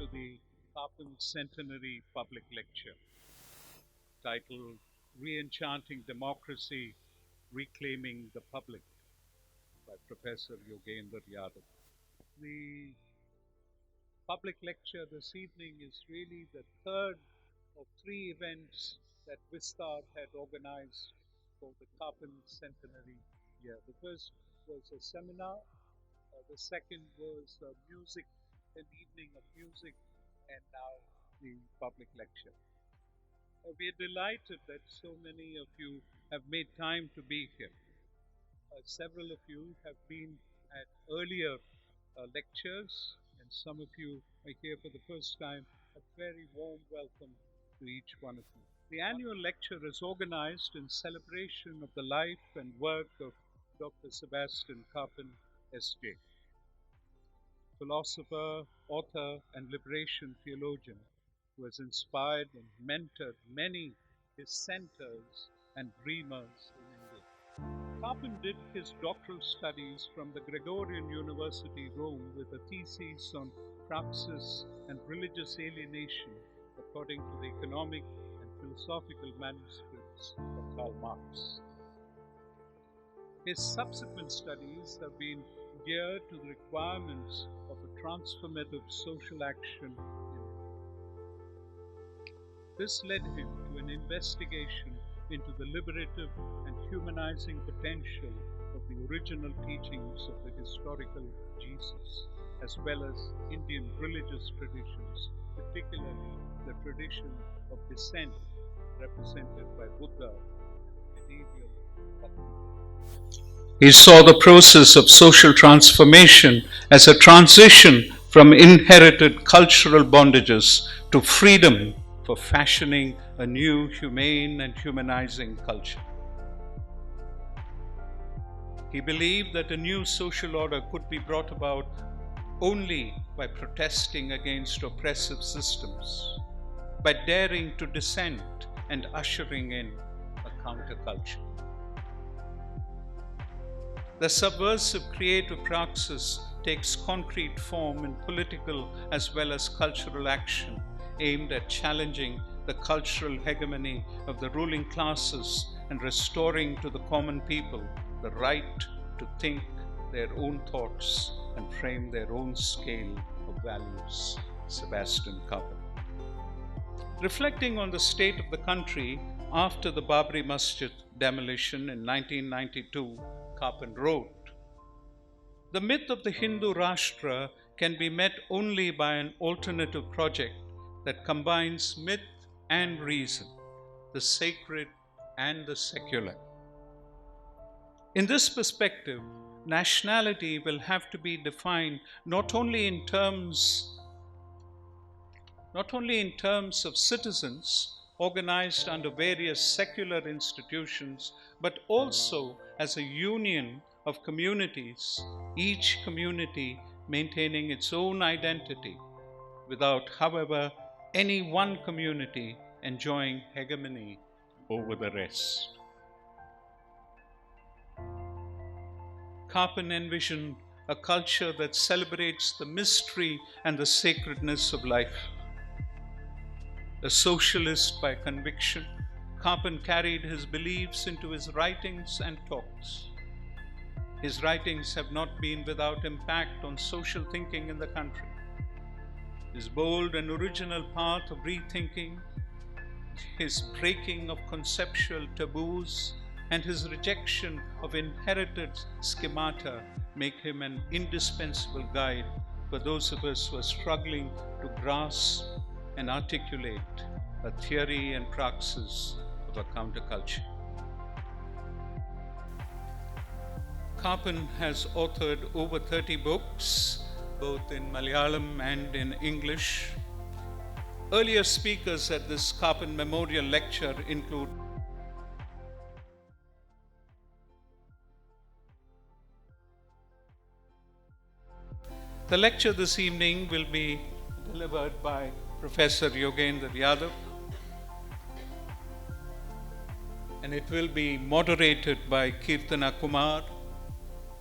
to the Kappen Centenary public lecture titled Re-Enchanting Democracy, Reclaiming the Public by Professor Yogendra Yadav. The public lecture this evening is really the third of three events that Visthar had organized for the Kappen Centenary year. The first was a seminar, the second was an evening of music, and now the public lecture. We are delighted that so many of you have made time to be here. Several of you have been at earlier lectures, and some of you are here for the first time. A very warm welcome to each one of you. The annual lecture is organized in celebration of the life and work of Dr. Sebastian Kappen, S.J., philosopher, author, and liberation theologian who has inspired and mentored many dissenters and dreamers in India. Kappen did his doctoral studies from the Gregorian University, Rome, with a thesis on praxis and religious alienation according to the economic and philosophical manuscripts of Karl Marx. His subsequent studies have been geared to the requirements of a transformative social action in India. This led him to an investigation into the liberative and humanizing potential of the original teachings of the historical Jesus, as well as Indian religious traditions, particularly the tradition of dissent represented by Buddha and medieval Bhakti. He saw the process of social transformation as a transition from inherited cultural bondages to freedom for fashioning a new humane and humanizing culture. He believed that a new social order could be brought about only by protesting against oppressive systems, by daring to dissent and ushering in a counterculture. The subversive creative praxis takes concrete form in political as well as cultural action aimed at challenging the cultural hegemony of the ruling classes and restoring to the common people the right to think their own thoughts and frame their own scale of values. Sebastian Kappen. Reflecting on the state of the country after the Babri Masjid demolition in 1992, Kappen wrote, "The myth of the Hindu Rashtra can be met only by an alternative project that combines myth and reason, the sacred and the secular. In this perspective, nationality will have to be defined not only in terms of citizens organized under various secular institutions, but also as a union of communities, each community maintaining its own identity, without, however, any one community enjoying hegemony over the rest." Kappen envisioned a culture that celebrates the mystery and the sacredness of life. A socialist by conviction, Kappen carried his beliefs into his writings and talks. His writings have not been without impact on social thinking in the country. His bold and original path of rethinking, his breaking of conceptual taboos, and his rejection of inherited schemata make him an indispensable guide for those of us who are struggling to grasp and articulate a theory and praxis of a counterculture. Kappen has authored over 30 books, both in Malayalam and in English. Earlier speakers at this Kappen Memorial Lecture include The lecture this evening will be delivered by Professor Yogendra Yadav, and it will be moderated by Kirtana Kumar,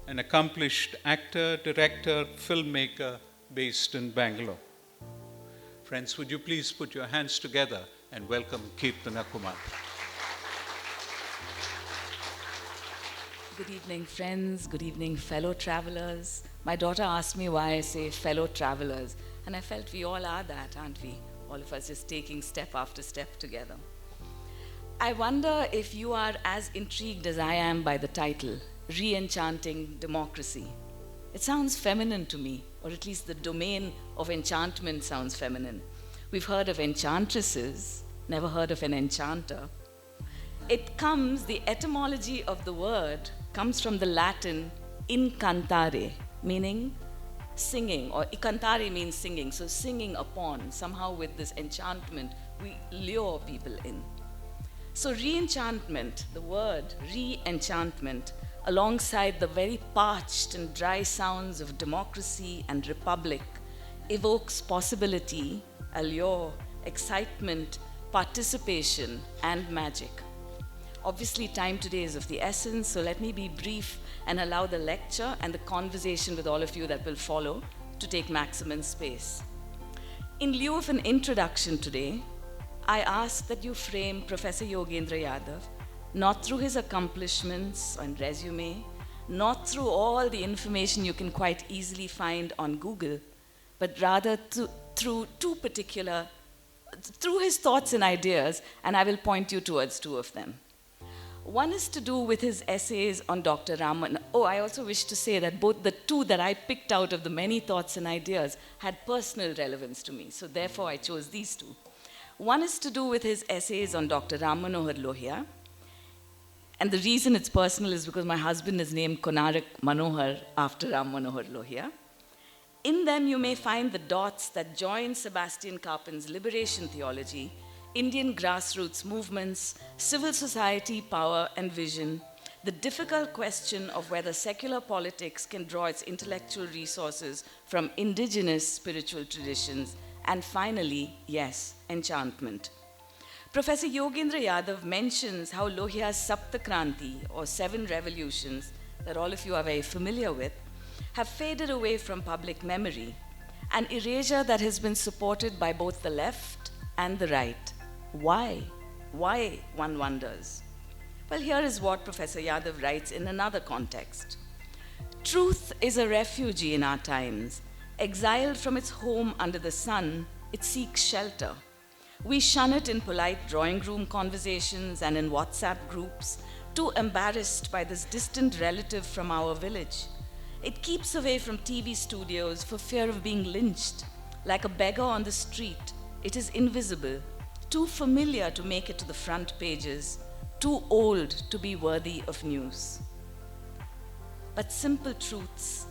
an accomplished actor, director, filmmaker based in Bangalore. Friends, would you please put your hands together and welcome Kirtana Kumar. Good evening, friends. Good evening, fellow travelers. My daughter asked me why I say fellow travelers, and I felt we all are that, aren't we? All of us just taking step after step together. I wonder if you are as intrigued as I am by the title, Re-Enchanting Democracy. It sounds feminine to me, or at least the domain of enchantment sounds feminine. We've heard of enchantresses, never heard of an enchanter. The etymology of the word comes from the Latin incantare, meaning singing, or incantare means singing, so singing upon. Somehow with this enchantment, we lure people in. So re-enchantment, the word re-enchantment, alongside the very parched and dry sounds of democracy and republic, evokes possibility, allure, excitement, participation, and magic. Obviously, time today is of the essence, so let me be brief and allow the lecture and the conversation with all of you that will follow to take maximum space. In lieu of an introduction today, I ask that you frame Professor Yogendra Yadav not through his accomplishments and resume, not through all the information you can quite easily find on Google, but rather through his thoughts and ideas, and I will point you towards two of them. One is to do with his essays on Dr. Raman. Oh, I also wish to say that both the two that I picked out of the many thoughts and ideas had personal relevance to me, so therefore I chose these two. One is to do with his essays on Dr. Ram Manohar Lohia. And the reason it's personal is because my husband is named Konarak Manohar after Ram Manohar Lohia. In them, you may find the dots that join Sebastian Kappen's liberation theology, Indian grassroots movements, civil society, power, and vision, the difficult question of whether secular politics can draw its intellectual resources from indigenous spiritual traditions, and finally, yes, enchantment. Professor Yogendra Yadav mentions how Lohia's Saptakranti, or 7 revolutions, that all of you are very familiar with, have faded away from public memory, an erasure that has been supported by both the left and the right. Why? Why, one wonders? Well, here is what Professor Yadav writes in another context. Truth is a refugee in our times. Exiled from its home under the sun, it seeks shelter. We shun it in polite drawing room conversations and in WhatsApp groups, too embarrassed by this distant relative from our village. It keeps away from TV studios for fear of being lynched. Like a beggar on the street, it is invisible, too familiar to make it to the front pages, too old to be worthy of news. But simple truths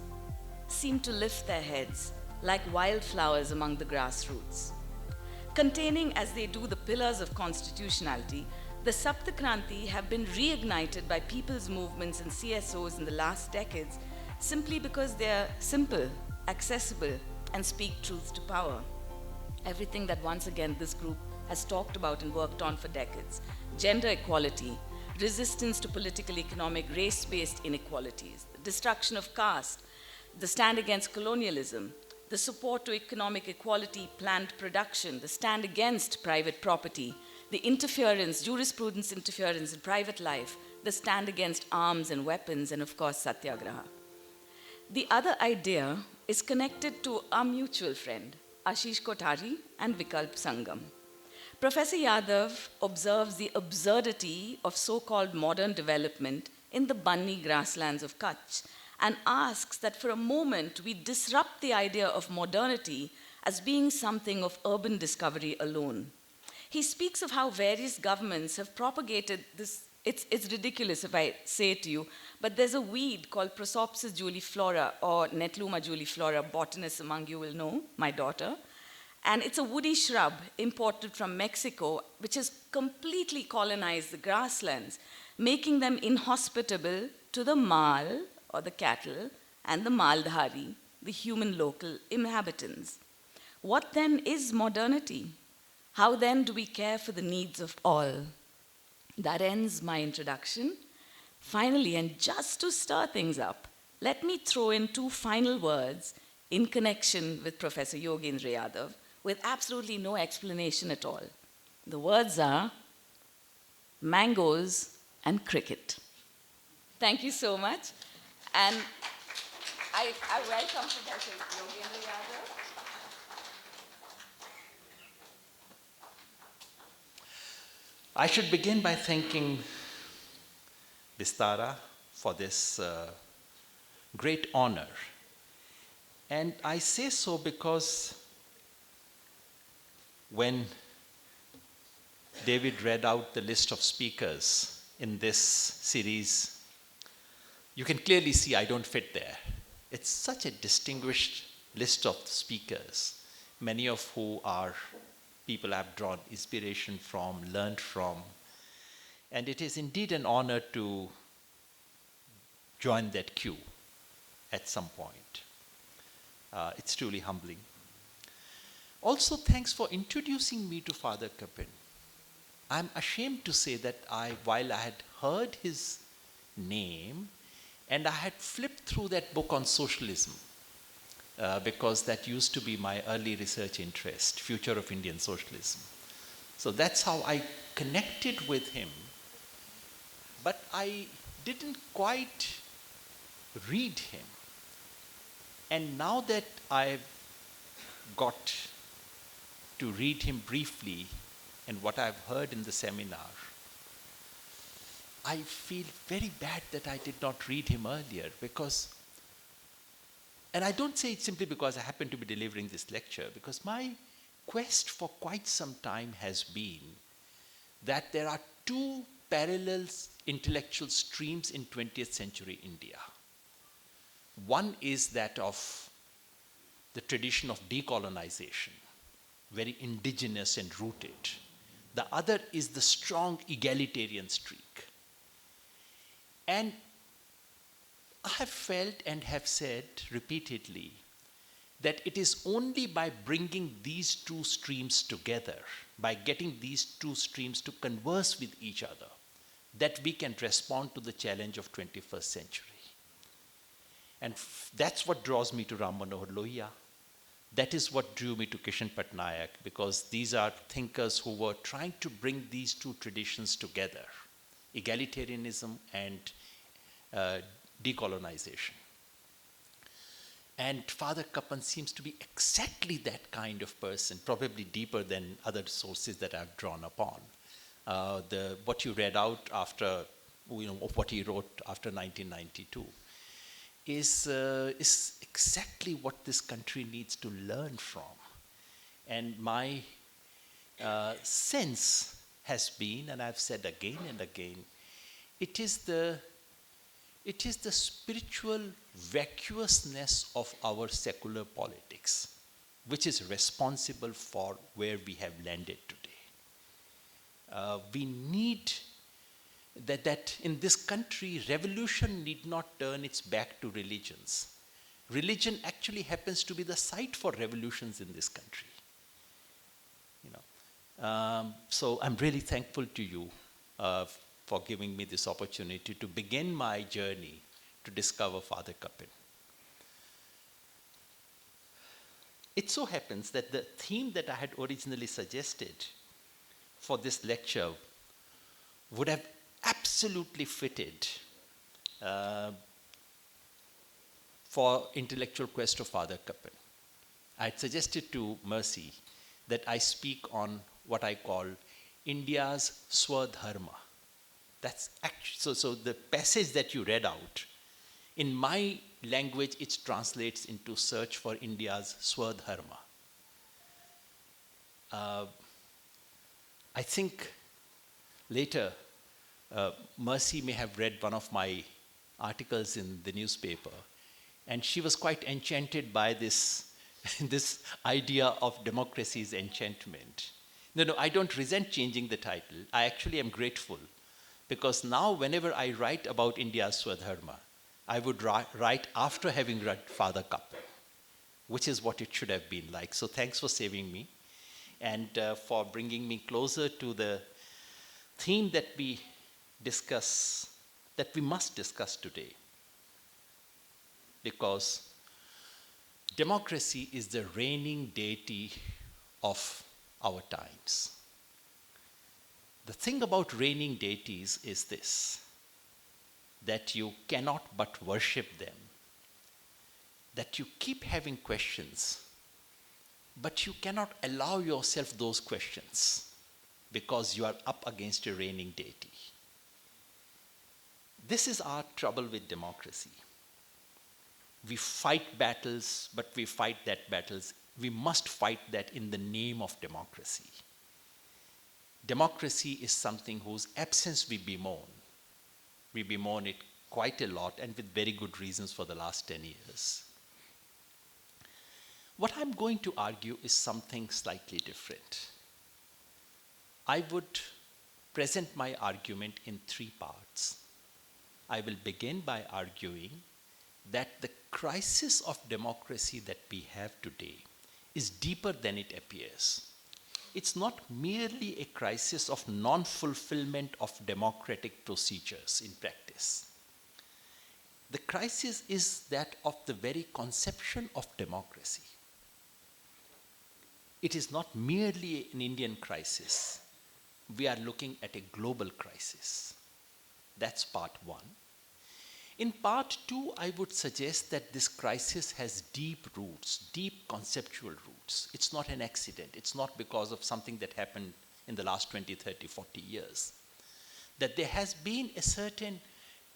seem to lift their heads like wildflowers among the grassroots. Containing as they do the pillars of constitutionality, the Saptakranti have been reignited by people's movements and CSOs in the last decades simply because they are simple, accessible, and speak truth to power. Everything that once again this group has talked about and worked on for decades: gender equality, resistance to political, economic, race-based inequalities, the destruction of caste, the stand against colonialism, the support to economic equality, planned production, the stand against private property, the interference, jurisprudence interference in private life, the stand against arms and weapons, and of course, satyagraha. The other idea is connected to our mutual friend, Ashish Kothari and Vikalp Sangam. Professor Yadav observes the absurdity of so-called modern development in the Banni grasslands of Kutch and asks that for a moment we disrupt the idea of modernity as being something of urban discovery alone. He speaks of how various governments have propagated this. It's ridiculous if I say it to you, but there's a weed called Prosopis juliflora, or Netluma juliflora. Botanists among you will know, my daughter. And it's a woody shrub imported from Mexico, which has completely colonized the grasslands, making them inhospitable to the mal, or the cattle, and the maldhari, the human local inhabitants. What then is modernity? How then do we care for the needs of all? That ends my introduction. Finally, and just to stir things up, let me throw in 2 final words in connection with Professor Yogendra Yadav, with absolutely no explanation at all. The words are mangoes and cricket. Thank you so much. And I welcome Professor Yogendra Yadav. I should begin by thanking Visthar for this great honor. And I say so because when David read out the list of speakers in this series, you can clearly see I don't fit there. It's such a distinguished list of speakers, many of who are people I've drawn inspiration from, learned from. And it is indeed an honor to join that queue at some point. It's truly humbling. Also, thanks for introducing me to Father Kappen. I'm ashamed to say that while I had heard his name and I had flipped through that book on socialism, because that used to be my early research interest, Future of Indian Socialism. So that's how I connected with him. But I didn't quite read him. And now that I've got to read him briefly and what I've heard in the seminar, I feel very bad that I did not read him earlier because, and I don't say it simply because I happen to be delivering this lecture, because my quest for quite some time has been that there are two parallel intellectual streams in 20th century India. One is that of the tradition of decolonization, very indigenous and rooted. The other is the strong egalitarian streak. And I have felt and have said repeatedly that it is only by bringing these two streams together, by getting these two streams to converse with each other, that we can respond to the challenge of 21st century. And that's what draws me to Ram Manohar Lohia. That is what drew me to Kishan Patnaik, because these are thinkers who were trying to bring these two traditions together, egalitarianism and decolonization. And Father Kappen seems to be exactly that kind of person, probably deeper than other sources that I've drawn upon. What you read out after, of what he wrote after 1992 is exactly what this country needs to learn from. And my sense has been, and I've said again and again, it is the spiritual vacuousness of our secular politics which is responsible for where we have landed today. We need that in this country, revolution need not turn its back to religions. Religion actually happens to be the site for revolutions in this country. So I'm really thankful to you for giving me this opportunity to begin my journey to discover Father Kappen. It so happens that the theme that I had originally suggested for this lecture would have absolutely fitted for Intellectual Quest of Father Kappen. I had suggested to Mercy that I speak on what I call India's Swadharma. That's actually, so the passage that you read out, in my language, it translates into search for India's Swadharma. I think later, Mercy may have read one of my articles in the newspaper, and she was quite enchanted by this, this idea of democracy's enchantment. No, I don't resent changing the title. I actually am grateful, because now whenever I write about India's Swadharma, I would write after having read Father Kappen, which is what it should have been like. So thanks for saving me and for bringing me closer to the theme that we discuss, that we must discuss today. Because democracy is the reigning deity of our times. The thing about reigning deities is this, that you cannot but worship them, that you keep having questions, but you cannot allow yourself those questions because you are up against a reigning deity. This is our trouble with democracy. We fight battles, but we fight that battles. We must fight that in the name of democracy. Democracy is something whose absence we bemoan. We bemoan it quite a lot and with very good reasons for the last 10 years. What I'm going to argue is something slightly different. I would present my argument in 3 parts. I will begin by arguing that the crisis of democracy that we have today is deeper than it appears. It's not merely a crisis of non-fulfillment of democratic procedures in practice. The crisis is that of the very conception of democracy. It is not merely an Indian crisis. We are looking at a global crisis. That's part 1. In part 2, I would suggest that this crisis has deep roots, deep conceptual roots. It's not an accident. It's not because of something that happened in the last 20, 30, 40 years. That there has been a certain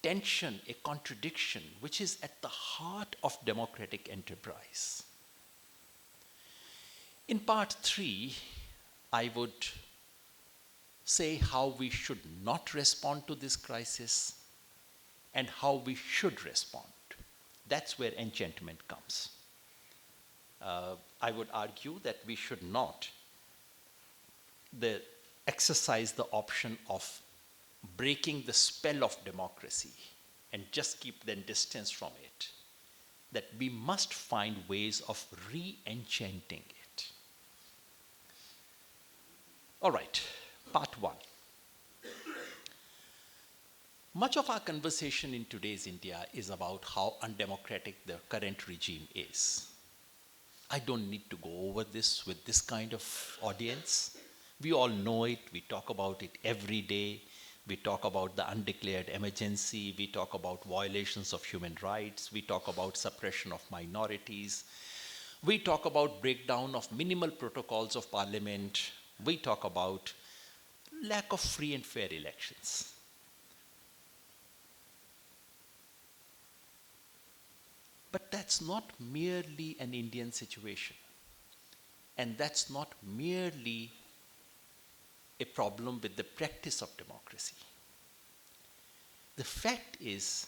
tension, a contradiction, which is at the heart of democratic enterprise. In part 3, I would say how we should not respond to this crisis and how we should respond. That's where enchantment comes. I would argue that we should not exercise the option of breaking the spell of democracy and just keep them distance from it. That we must find ways of re-enchanting it. All right, part 1. Much of our conversation in today's India is about how undemocratic the current regime is. I don't need to go over this with this kind of audience. We all know it. We talk about it every day. We talk about the undeclared emergency. We talk about violations of human rights. We talk about suppression of minorities. We talk about breakdown of minimal protocols of parliament. We talk about lack of free and fair elections. But that's not merely an Indian situation. And that's not merely a problem with the practice of democracy. The fact is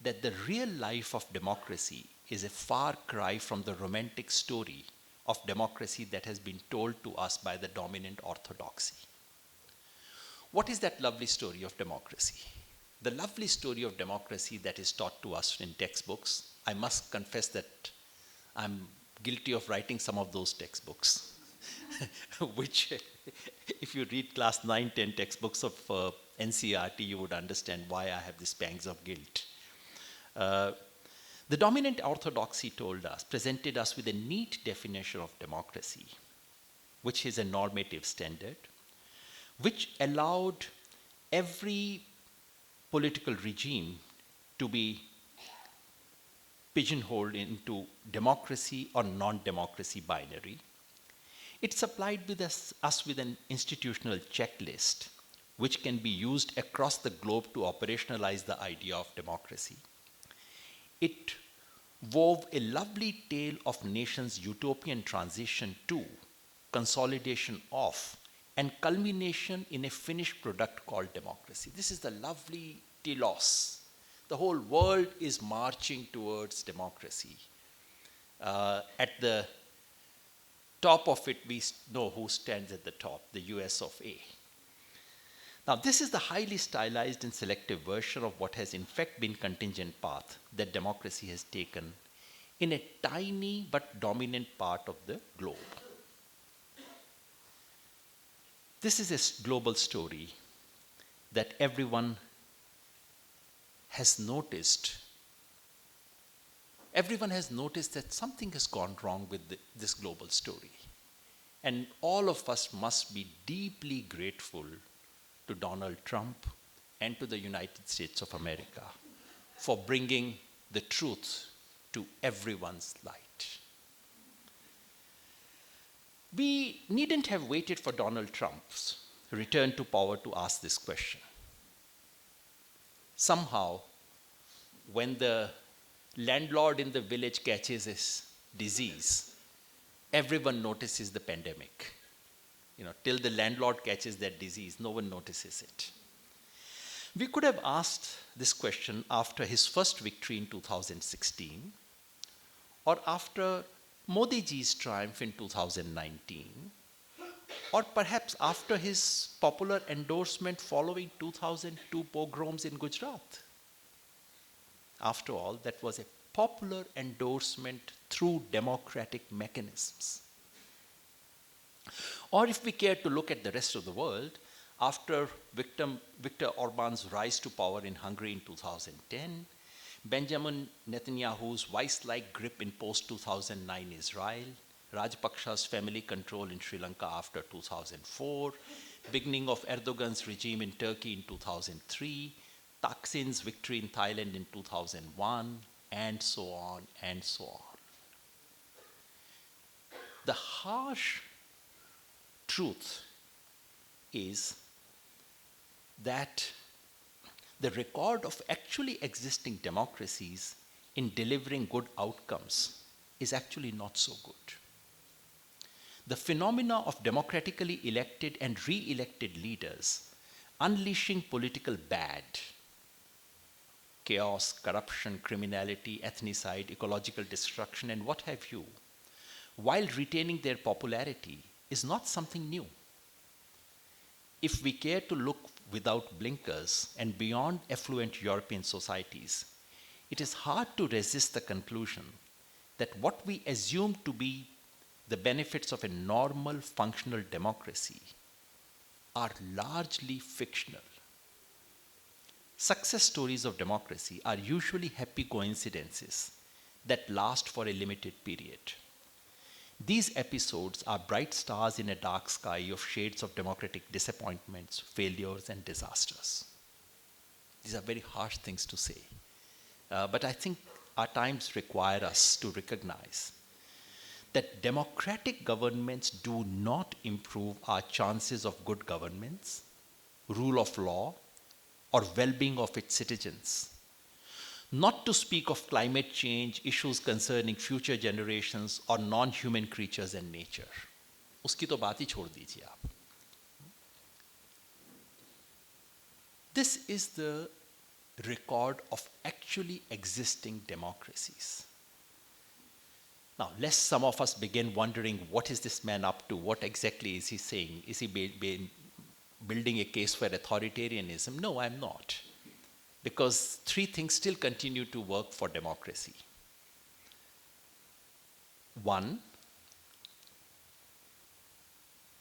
that the real life of democracy is a far cry from the romantic story of democracy that has been told to us by the dominant orthodoxy. What is that lovely story of democracy? The lovely story of democracy that is taught to us in textbooks. I must confess that I'm guilty of writing some of those textbooks, which if you read class 9, 10 textbooks of NCERT, you would understand why I have these pangs of guilt. The dominant orthodoxy presented us with a neat definition of democracy, which is a normative standard, which allowed every political regime to be pigeonholed into democracy or non-democracy binary. It supplied us with an institutional checklist which can be used across the globe to operationalize the idea of democracy. It wove a lovely tale of nations' utopian transition to, consolidation of, and culmination in a finished product called democracy. This is the lovely telos. The whole world is marching towards democracy. At the top of it, we know who stands at the top, the US of A. Now, this is the highly stylized and selective version of what has in fact been contingent path that democracy has taken in a tiny but dominant part of the globe. This is a global story that everyone has noticed. Everyone has noticed that something has gone wrong with this global story. And all of us must be deeply grateful to Donald Trump and to the United States of America for bringing the truth to everyone's light. We needn't have waited for Donald Trump's return to power to ask this question. Somehow, when the landlord in the village catches his disease, everyone notices the pandemic. Till the landlord catches that disease, no one notices it. We could have asked this question after his first victory in 2016, or after Modi ji's triumph in 2019, or perhaps after his popular endorsement following 2002 pogroms in Gujarat. After all, that was a popular endorsement through democratic mechanisms. Or if we care to look at the rest of the world, after Viktor Orban's rise to power in Hungary in 2010, Benjamin Netanyahu's vice-like grip in post-2009 Israel, Rajapaksa's family control in Sri Lanka after 2004, beginning of Erdogan's regime in Turkey in 2003, Thaksin's victory in Thailand in 2001, and so on and so on. The harsh truth is that the record of actually existing democracies in delivering good outcomes is actually not so good. The phenomena of democratically elected and re-elected leaders unleashing political bad, chaos, corruption, criminality, ethnicide, ecological destruction, and what have you, while retaining their popularity, is not something new. If we care to look without blinkers and beyond affluent European societies, it is hard to resist the conclusion that what we assume to be the benefits of a normal functional democracy are largely fictional. Success stories of democracy are usually happy coincidences that last for a limited period. These episodes are bright stars in a dark sky of shades of democratic disappointments, failures, and disasters. These are very harsh things to say. But I think our times require us to recognize that democratic governments do not improve our chances of good governance, rule of law, or well-being of its citizens. Not to speak of climate change, issues concerning future generations, or non-human creatures and nature. उसकी तो बात ही छोड़ दीजिए आप. This is the record of actually existing democracies. Now, lest some of us begin wondering, what is this man up to? What exactly is he saying? Is he building a case for authoritarianism? No, I'm not. Because three things still continue to work for democracy. One,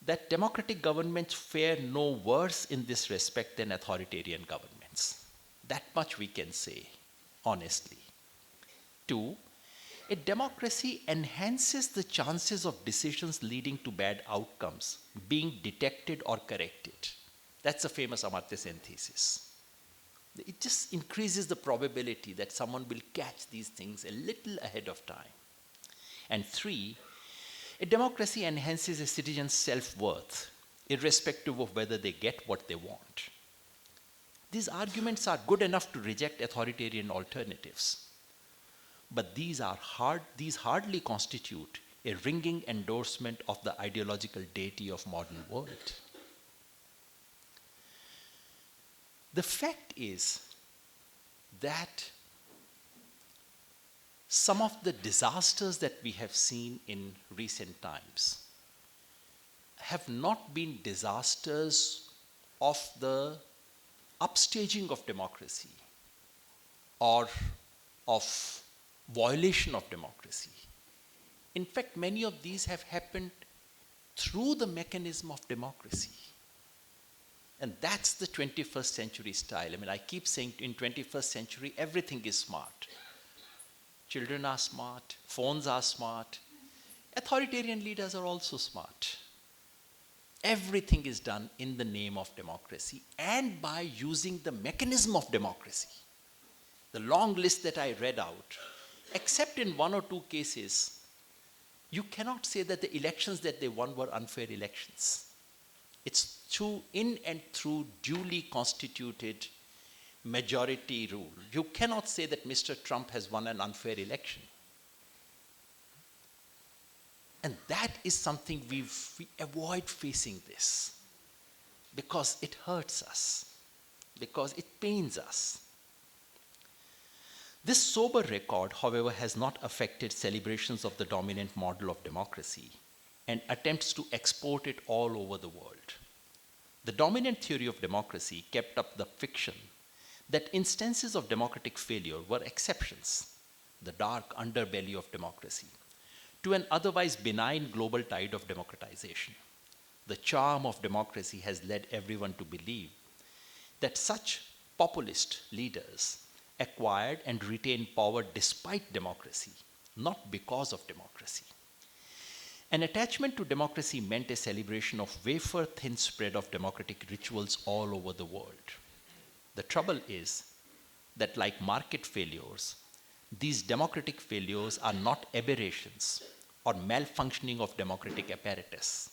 that democratic governments fare no worse in this respect than authoritarian governments. That much we can say, honestly. Two, a democracy enhances the chances of decisions leading to bad outcomes being detected or corrected. That's the famous Amartya Sen thesis. It just increases the probability that someone will catch these things a little ahead of time. And three, a democracy enhances a citizen's self-worth, irrespective of whether they get what they want. These arguments are good enough to reject authoritarian alternatives. But these hardly constitute a ringing endorsement of the ideological deity of modern world. The fact is that some of the disasters that we have seen in recent times have not been disasters of the upstaging of democracy or of violation of democracy. In fact, many of these have happened through the mechanism of democracy. And that's the 21st century style. I keep saying in 21st century, everything is smart. Children are smart, phones are smart. Authoritarian leaders are also smart. Everything is done in the name of democracy and by using the mechanism of democracy. The long list that I read out, except in one or two cases, you cannot say that the elections that they won were unfair elections. It's through, in and through duly constituted majority rule. You cannot say that Mr. Trump has won an unfair election. And that is something we avoid facing this because it hurts us, because it pains us. This sober record, however, has not affected celebrations of the dominant model of democracy and attempts to export it all over the world. The dominant theory of democracy kept up the fiction that instances of democratic failure were exceptions, the dark underbelly of democracy, to an otherwise benign global tide of democratization. The charm of democracy has led everyone to believe that such populist leaders acquired and retained power despite democracy, not because of democracy. An attachment to democracy meant a celebration of wafer-thin spread of democratic rituals all over the world. The trouble is that, like market failures, these democratic failures are not aberrations or malfunctioning of democratic apparatus.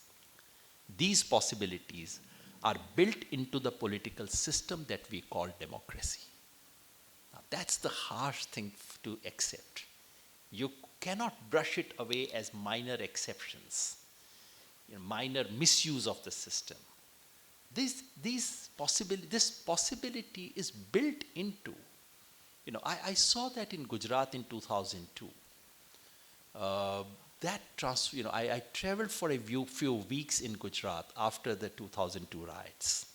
These possibilities are built into the political system that we call democracy. Now, that's the harsh thing to accept. You cannot brush it away as minor exceptions, minor misuse of the system. This possibility is built into, I saw that in Gujarat in 2002. I traveled for a few weeks in Gujarat after the 2002 riots.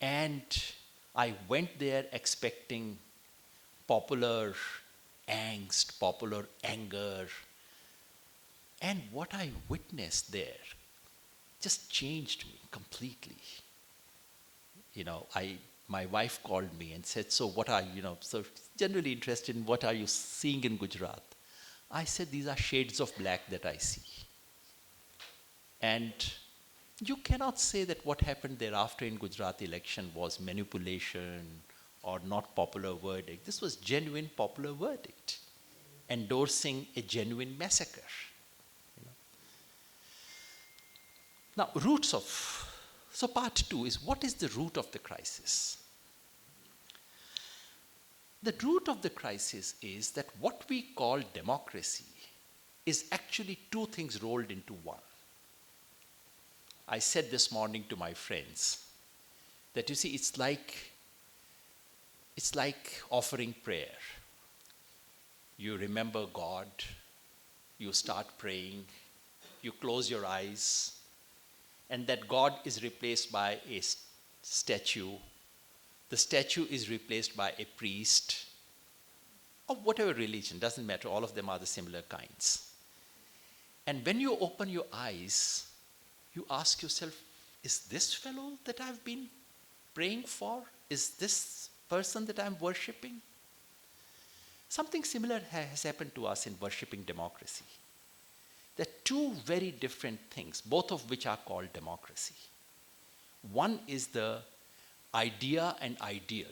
And I went there expecting popular angst, popular anger. And what I witnessed there just changed me completely. My wife called me and said, so what are, so generally interested in what are you seeing in Gujarat? I said, these are shades of black that I see. And you cannot say that what happened thereafter in Gujarat election was manipulation or not popular verdict. This was genuine popular verdict, endorsing a genuine massacre. Now, so part 2 is, what is the root of the crisis? The root of the crisis is that what we call democracy is actually two things rolled into one. I said this morning to my friends that, you see, it's like offering prayer. You remember God, you start praying, you close your eyes, and that God is replaced by a statue. The statue is replaced by a priest, of whatever religion, doesn't matter, all of them are the similar kinds. And when you open your eyes, you ask yourself, is this fellow that I've been praying for? Is this person that I'm worshipping? Something similar has happened to us in worshipping democracy. There are two very different things, both of which are called democracy. One is the idea and ideal.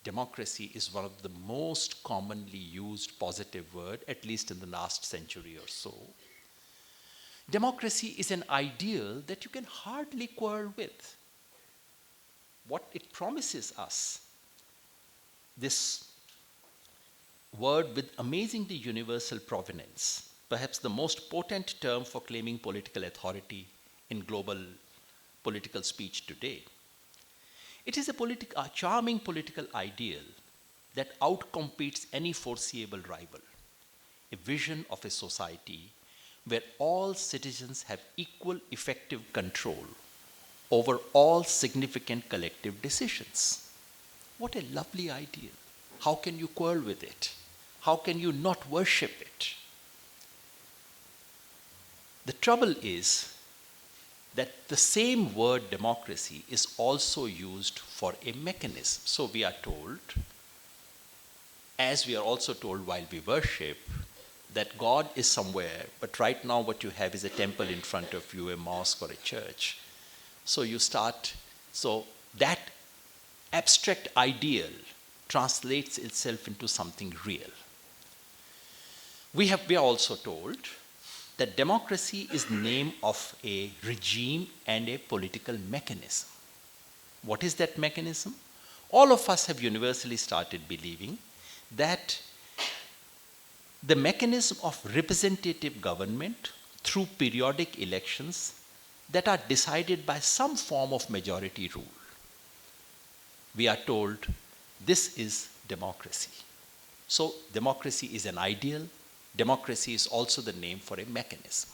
Democracy is one of the most commonly used positive word, at least in the last century or so. Democracy is an ideal that you can hardly quarrel with. What it promises us, this word with amazingly universal provenance, perhaps the most potent term for claiming political authority in global political speech today. It is a charming political ideal that outcompetes any foreseeable rival, a vision of a society where all citizens have equal effective control over all significant collective decisions. What a lovely ideal. How can you quarrel with it? How can you not worship it? The trouble is that the same word democracy is also used for a mechanism. So we are told, as we are also told while we worship, that God is somewhere, but right now what you have is a temple in front of you, a mosque or a church. So so that abstract ideal translates itself into something real. We are also told that democracy is the name of a regime and a political mechanism. What is that mechanism? All of us have universally started believing that the mechanism of representative government through periodic elections that are decided by some form of majority rule. We are told this is democracy. So democracy is an ideal. Democracy is also the name for a mechanism.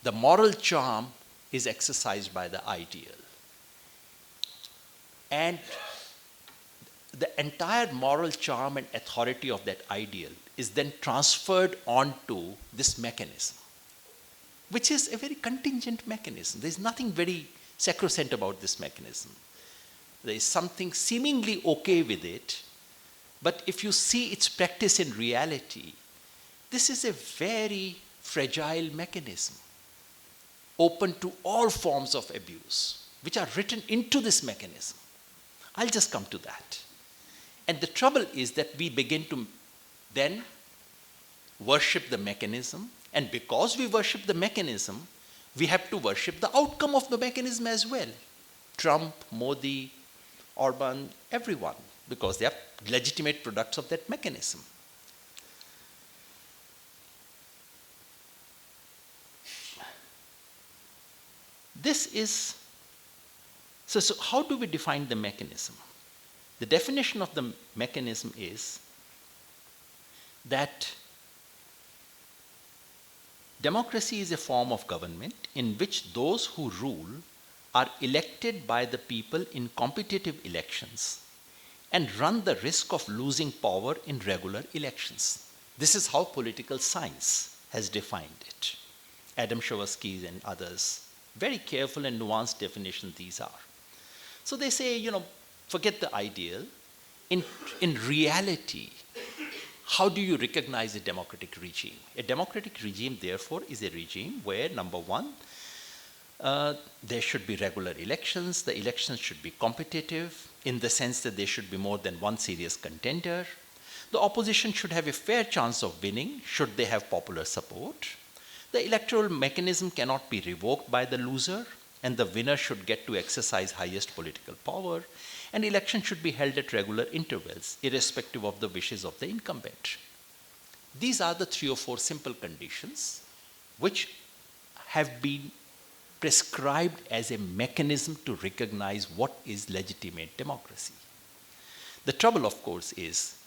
The moral charm is exercised by the ideal. And the entire moral charm and authority of that ideal is then transferred onto this mechanism, which is a very contingent mechanism. There's nothing very sacrosanct about this mechanism. There is something seemingly okay with it, but if you see its practice in reality, this is a very fragile mechanism, open to all forms of abuse, which are written into this mechanism. I'll just come to that. And the trouble is that we begin to then worship the mechanism, and because we worship the mechanism, we have to worship the outcome of the mechanism as well. Trump, Modi, Orban, everyone, because they are legitimate products of that mechanism. So how do we define the mechanism? The definition of the mechanism is that democracy is a form of government in which those who rule are elected by the people in competitive elections and run the risk of losing power in regular elections. This is how political science has defined it. Adam Shawatsky and others, very careful and nuanced definition these are. So they say, forget the ideal. In reality, how do you recognize a democratic regime? A democratic regime, therefore, is a regime where, number one, there should be regular elections. The elections should be competitive in the sense that there should be more than one serious contender. The opposition should have a fair chance of winning should they have popular support. The electoral mechanism cannot be revoked by the loser, and the winner should get to exercise highest political power, and elections should be held at regular intervals, irrespective of the wishes of the incumbent. These are the 3 or 4 simple conditions which have been prescribed as a mechanism to recognize what is legitimate democracy. The trouble, of course, is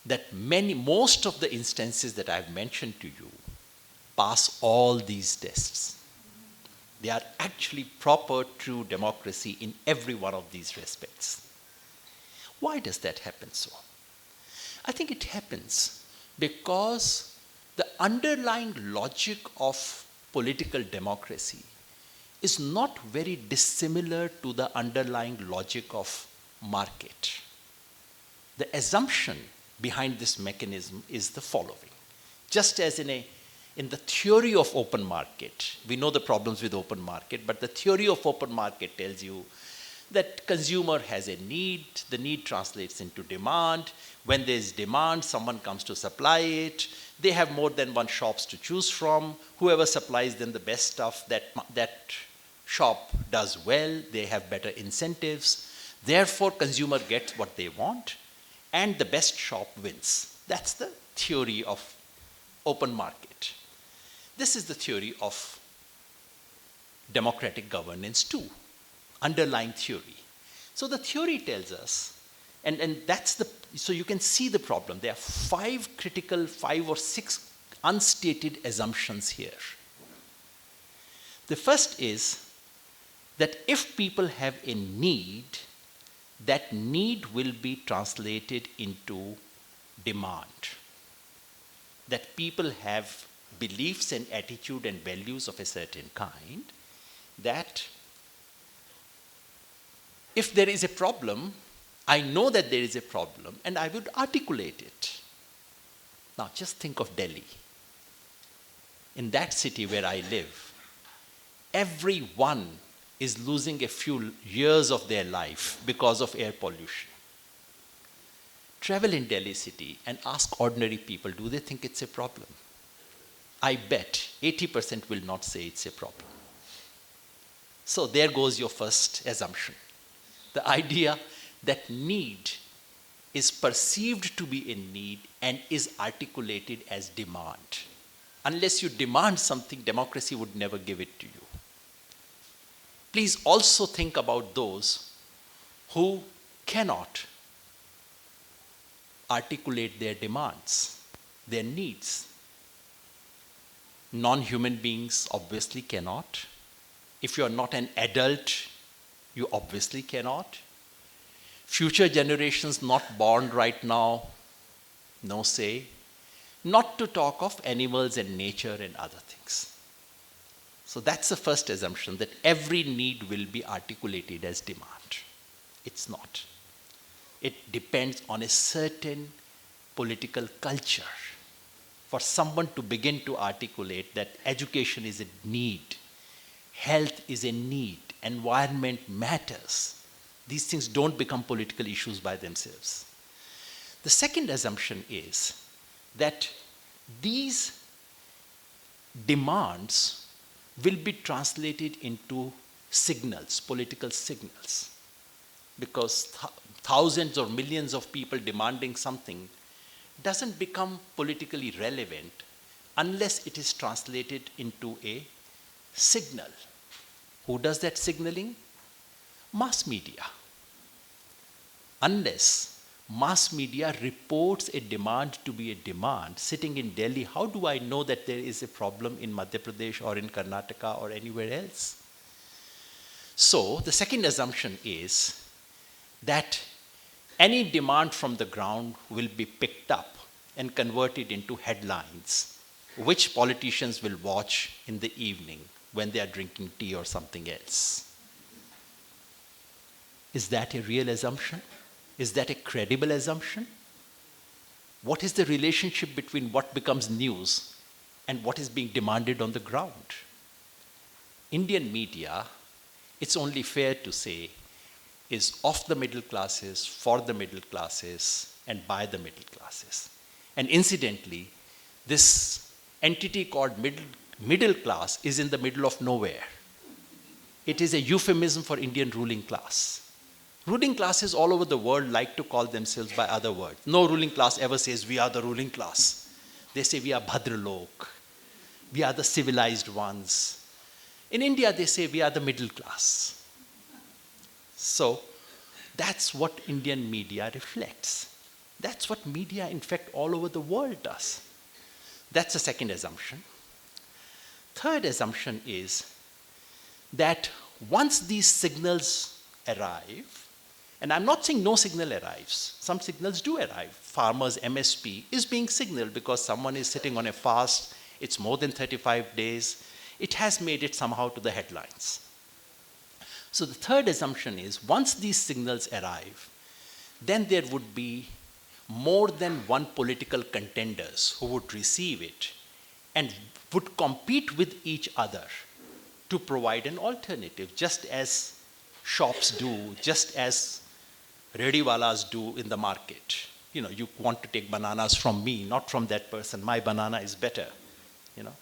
that most of the instances that I've mentioned to you pass all these tests. They are actually proper, true democracy in every one of these respects. Why does that happen so? I think it happens because the underlying logic of political democracy is not very dissimilar to the underlying logic of market. The assumption behind this mechanism is the following. Just as in the theory of open market, we know the problems with open market, but the theory of open market tells you that consumer has a need, the need translates into demand. When there's demand, someone comes to supply it. They have more than one shops to choose from. Whoever supplies them the best stuff, that shop does well. They have better incentives. Therefore, consumer gets what they want, and the best shop wins. That's the theory of open market. This is the theory of democratic governance too, underlying theory. So the theory tells us, and so you can see the problem. There are 5 or 6 unstated assumptions here. The first is that if people have a need, that need will be translated into demand. That people have beliefs and attitude and values of a certain kind, that if there is a problem, I know that there is a problem and I would articulate it. Now just think of Delhi. in that city where I live, everyone is losing a few years of their life because of air pollution. Travel in Delhi city and ask ordinary people, do they think it's a problem? I bet 80% will not say it's a problem. So there goes your first assumption. The idea that need is perceived to be a need and is articulated as demand. Unless you demand something, democracy would never give it to you. Please also think about those who cannot articulate their demands, their needs. Non-human beings obviously cannot. If you are not an adult, you obviously cannot. Future generations not born right now, no say. Not to talk of animals and nature and other things. So that's the first assumption, that every need will be articulated as demand. It's not. It depends on a certain political culture. For someone to begin to articulate that education is a need, health is a need, environment matters, these things don't become political issues by themselves. The second assumption is that these demands will be translated into signals, political signals, because thousands or millions of people demanding something doesn't become politically relevant unless it is translated into a signal. Who does that signaling? Mass media. Unless mass media reports a demand to be a demand, sitting in Delhi, how do I know that there is a problem in Madhya Pradesh or in Karnataka or anywhere else? So the second assumption is that any demand from the ground will be picked up and converted into headlines, which politicians will watch in the evening when they are drinking tea or something else. Is that a real assumption? Is that a credible assumption? What is the relationship between what becomes news and what is being demanded on the ground? Indian media, it's only fair to say, is of the middle classes, for the middle classes, and by the middle classes. And incidentally, this entity called middle class is in the middle of nowhere. It is a euphemism for Indian ruling class. Ruling classes all over the world like to call themselves by other words. No ruling class ever says, we are the ruling class. They say, we are Bhadralok. We are the civilized ones. In India, they say, we are the middle class. So that's what Indian media reflects. That's what media, in fact, all over the world does. That's the second assumption. Third assumption is that once these signals arrive, and I'm not saying no signal arrives, some signals do arrive. Farmers' MSP is being signaled because someone is sitting on a fast, it's more than 35 days, it has made it somehow to the headlines. So the third assumption is, once these signals arrive, then there would be more than one political contenders who would receive it and would compete with each other to provide an alternative, just as shops do, just as rediwalas do in the market. You know, you want to take bananas from me, not from that person. My banana is better, you know.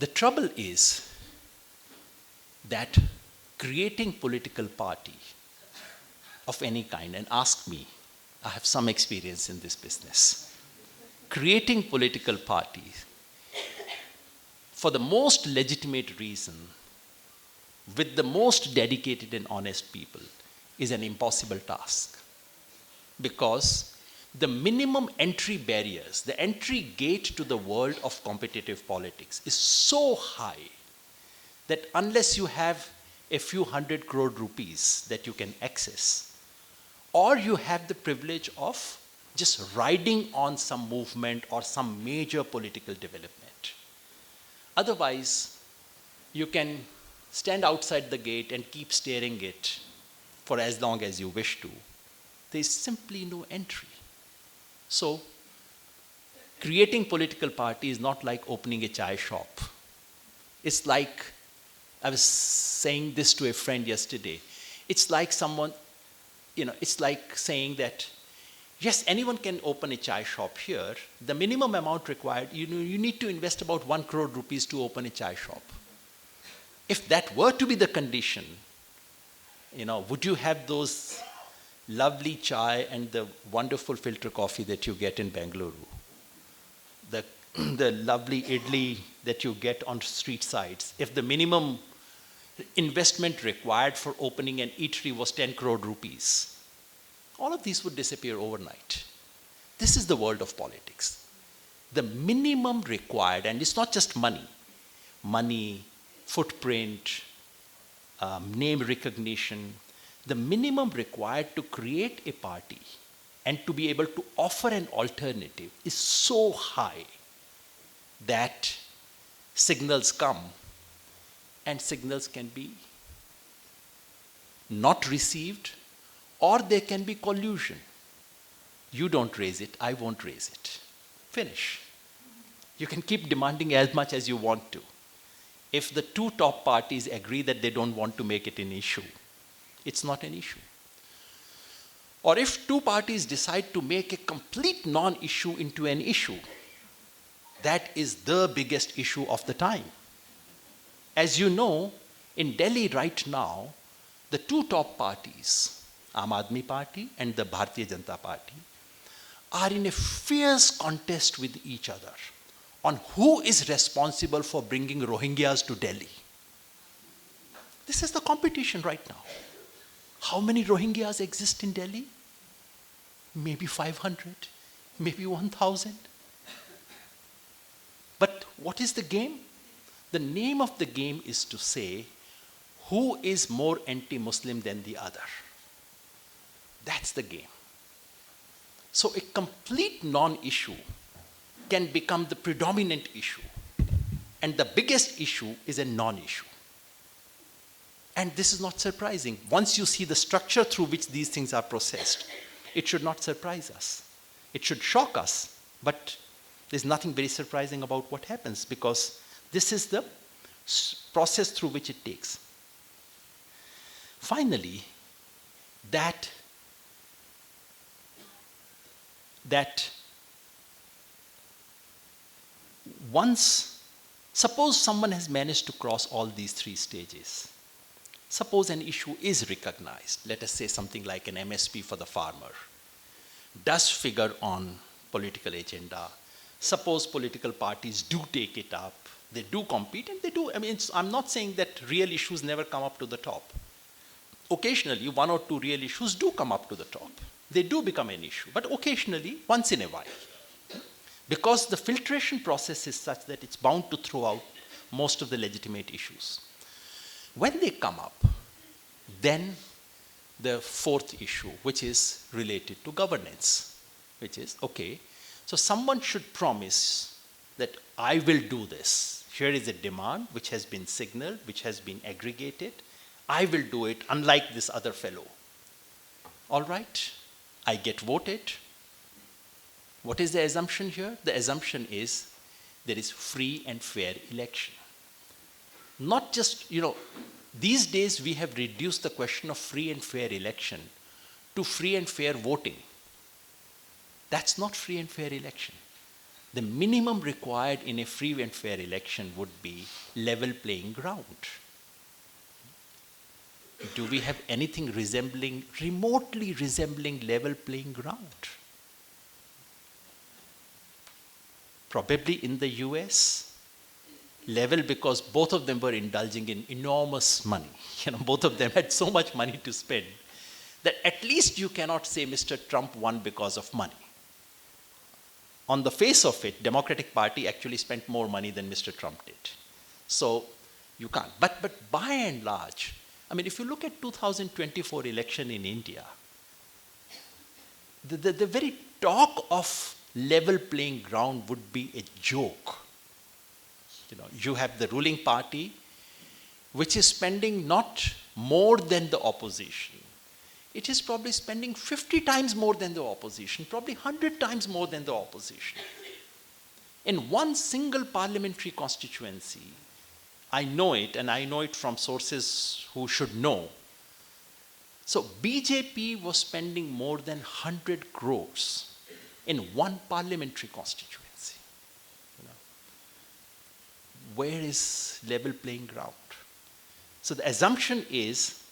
The trouble is that creating political party of any kind, and ask me, I have some experience in this business. Creating political parties for the most legitimate reason, with the most dedicated and honest people, is an impossible task. Because the minimum entry barriers, the entry gate to the world of competitive politics is so high that unless you have a few 100 crore rupees that you can access, or you have the privilege of just riding on some movement or some major political development. Otherwise, you can stand outside the gate and keep staring it for as long as you wish to. There is simply no entry. So, creating political party is not like opening a chai shop. It's like, I was saying this to a friend yesterday, it's like someone, it's like saying that, yes, anyone can open a chai shop here. The minimum amount required, you need to invest about 1 crore rupees to open a chai shop. If that were to be the condition, would you have those lovely chai and the wonderful filter coffee that you get in Bengaluru? The lovely idli that you get on street sides. If the minimum investment required for opening an eatery was 10 crore rupees, all of these would disappear overnight. This is the world of politics. The minimum required, and it's not just money, footprint, name recognition, the minimum required to create a party and to be able to offer an alternative is so high that signals come, and signals can be not received, or there can be collusion. You don't raise it, I won't raise it. Finish. You can keep demanding as much as you want to. If the two top parties agree that they don't want to make it an issue, it's not an issue. Or if two parties decide to make a complete non-issue into an issue, that is the biggest issue of the time. As you know, in Delhi right now, the two top parties, Aam Aadmi Party and the Bharatiya Janata Party, are in a fierce contest with each other on who is responsible for bringing Rohingyas to Delhi. This is the competition right now. How many Rohingyas exist in Delhi? Maybe 500, maybe 1,000. But what is the game? The name of the game is to say, who is more anti-Muslim than the other? That's the game. So a complete non-issue can become the predominant issue. And the biggest issue is a non-issue. And this is not surprising. Once you see the structure through which these things are processed, it should not surprise us. It should shock us, but there's nothing very surprising about what happens, because this is the process through which it takes. Finally, that once, suppose someone has managed to cross all these three stages. Suppose an issue is recognized, let us say something like an MSP for the farmer, does figure on political agenda. Suppose political parties do take it up, they do compete, and they do. I'm not saying that real issues never come up to the top. Occasionally, one or two real issues do come up to the top. They do become an issue, but occasionally, once in a while. Because the filtration process is such that it's bound to throw out most of the legitimate issues. When they come up, then the fourth issue, which is related to governance, which is, okay, so someone should promise that I will do this. Here is a demand which has been signaled, which has been aggregated. I will do it, unlike this other fellow. All right, I get voted. What is the assumption here? The assumption is there is free and fair election. Not just, these days we have reduced the question of free and fair election to free and fair voting. That's not free and fair election. The minimum required in a free and fair election would be level playing ground. Do we have anything remotely resembling level playing ground? Probably in the US, level because both of them were indulging in enormous money. Both of them had so much money to spend that at least you cannot say Mr. Trump won because of money. On the face of it, Democratic Party actually spent more money than Mr. Trump did. So you can't. But by and large, if you look at 2024 election in India, the very talk of level playing ground would be a joke. You have the ruling party, which is spending not more than the opposition. It is probably spending 50 times more than the opposition, probably 100 times more than the opposition. In one single parliamentary constituency, I know it, and I know it from sources who should know. So BJP was spending more than 100 crores in one parliamentary constituency. You know, where is level playing ground? So the assumption is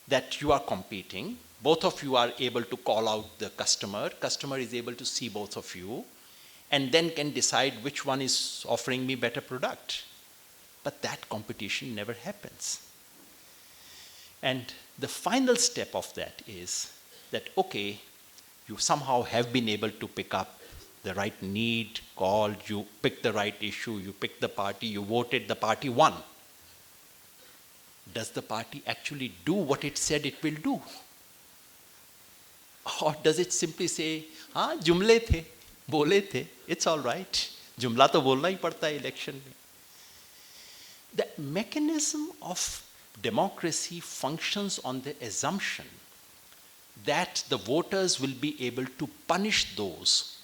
that you are competing. Both of you are able to call out the customer. Customer is able to see both of you and then can decide which one is offering me better product. But that competition never happens. And the final step of that is that, okay, you somehow have been able to pick up the right need, called, you picked the right issue, you picked the party, you voted, the party won. Does the party actually do what it said it will do? Or does it simply say, हाँ जुमले थे, बोले थे, it's all right. जुमला तो बोलना ही पड़ता है election में. The mechanism of democracy functions on the assumption that the voters will be able to punish those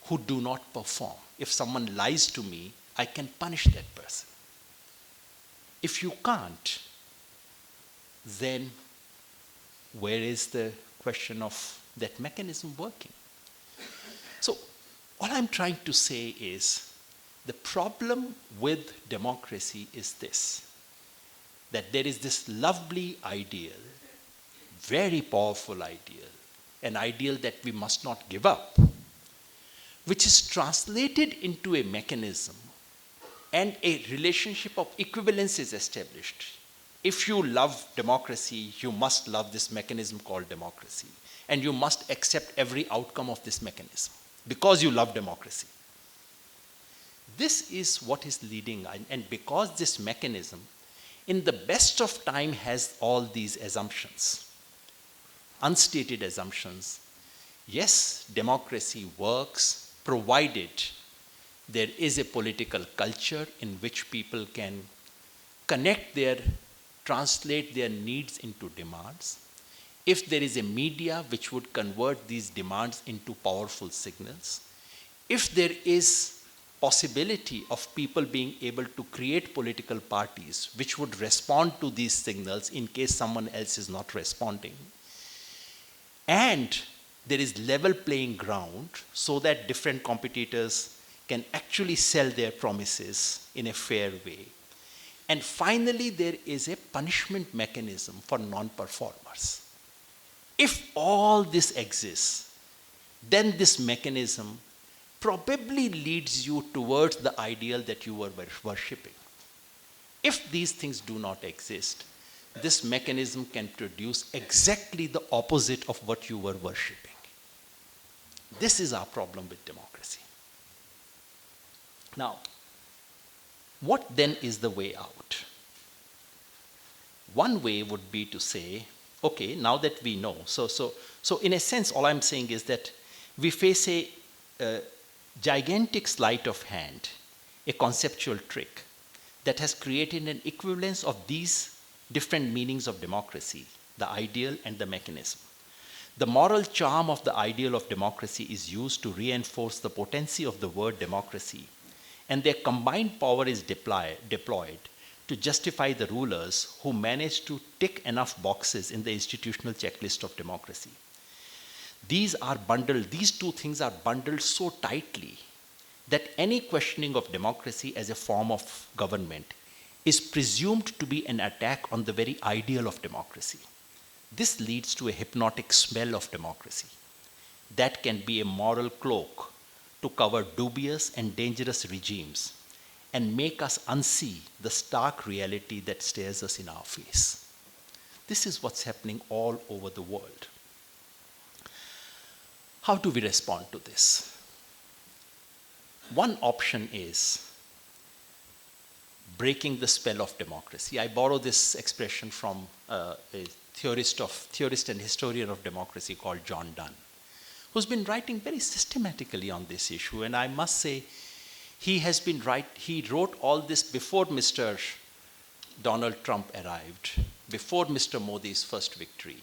who do not perform. If someone lies to me, I can punish that person. If you can't, then where is the question of that mechanism working? So all I'm trying to say is the problem with democracy is this, that there is this lovely ideal, very powerful ideal, an ideal that we must not give up, which is translated into a mechanism and a relationship of equivalence is established. If you love democracy, you must love this mechanism called democracy. And you must accept every outcome of this mechanism because you love democracy. This is what is leading, and because this mechanism, in the best of time, has all these assumptions, unstated assumptions. Yes, democracy works provided there is a political culture in which people can translate their needs into demands. If there is a media which would convert these demands into powerful signals, if there is possibility of people being able to create political parties which would respond to these signals in case someone else is not responding, and there is level playing ground so that different competitors can actually sell their promises in a fair way. And finally, there is a punishment mechanism for non-performers. If all this exists, then this mechanism probably leads you towards the ideal that you were worshipping. If these things do not exist, this mechanism can produce exactly the opposite of what you were worshipping. This is our problem with democracy. Now, what then is the way out? One way would be to say, okay, now that we know, so in a sense, all I'm saying is that we face a gigantic sleight of hand, a conceptual trick that has created an equivalence of these different meanings of democracy, the ideal and the mechanism. The moral charm of the ideal of democracy is used to reinforce the potency of the word democracy, and their combined power is deployed to justify the rulers who manage to tick enough boxes in the institutional checklist of democracy. These two things are bundled so tightly that any questioning of democracy as a form of government is presumed to be an attack on the very ideal of democracy. This leads to a hypnotic smell of democracy that can be a moral cloak to cover dubious and dangerous regimes and make us unsee the stark reality that stares us in our face. This is what's happening all over the world. How do we respond to this? One option is breaking the spell of democracy. I borrow this expression from a theorist and historian of democracy called John Donne, who's been writing very systematically on this issue. And I must say, he wrote all this before Mr. Donald Trump arrived, before Mr. Modi's first victory.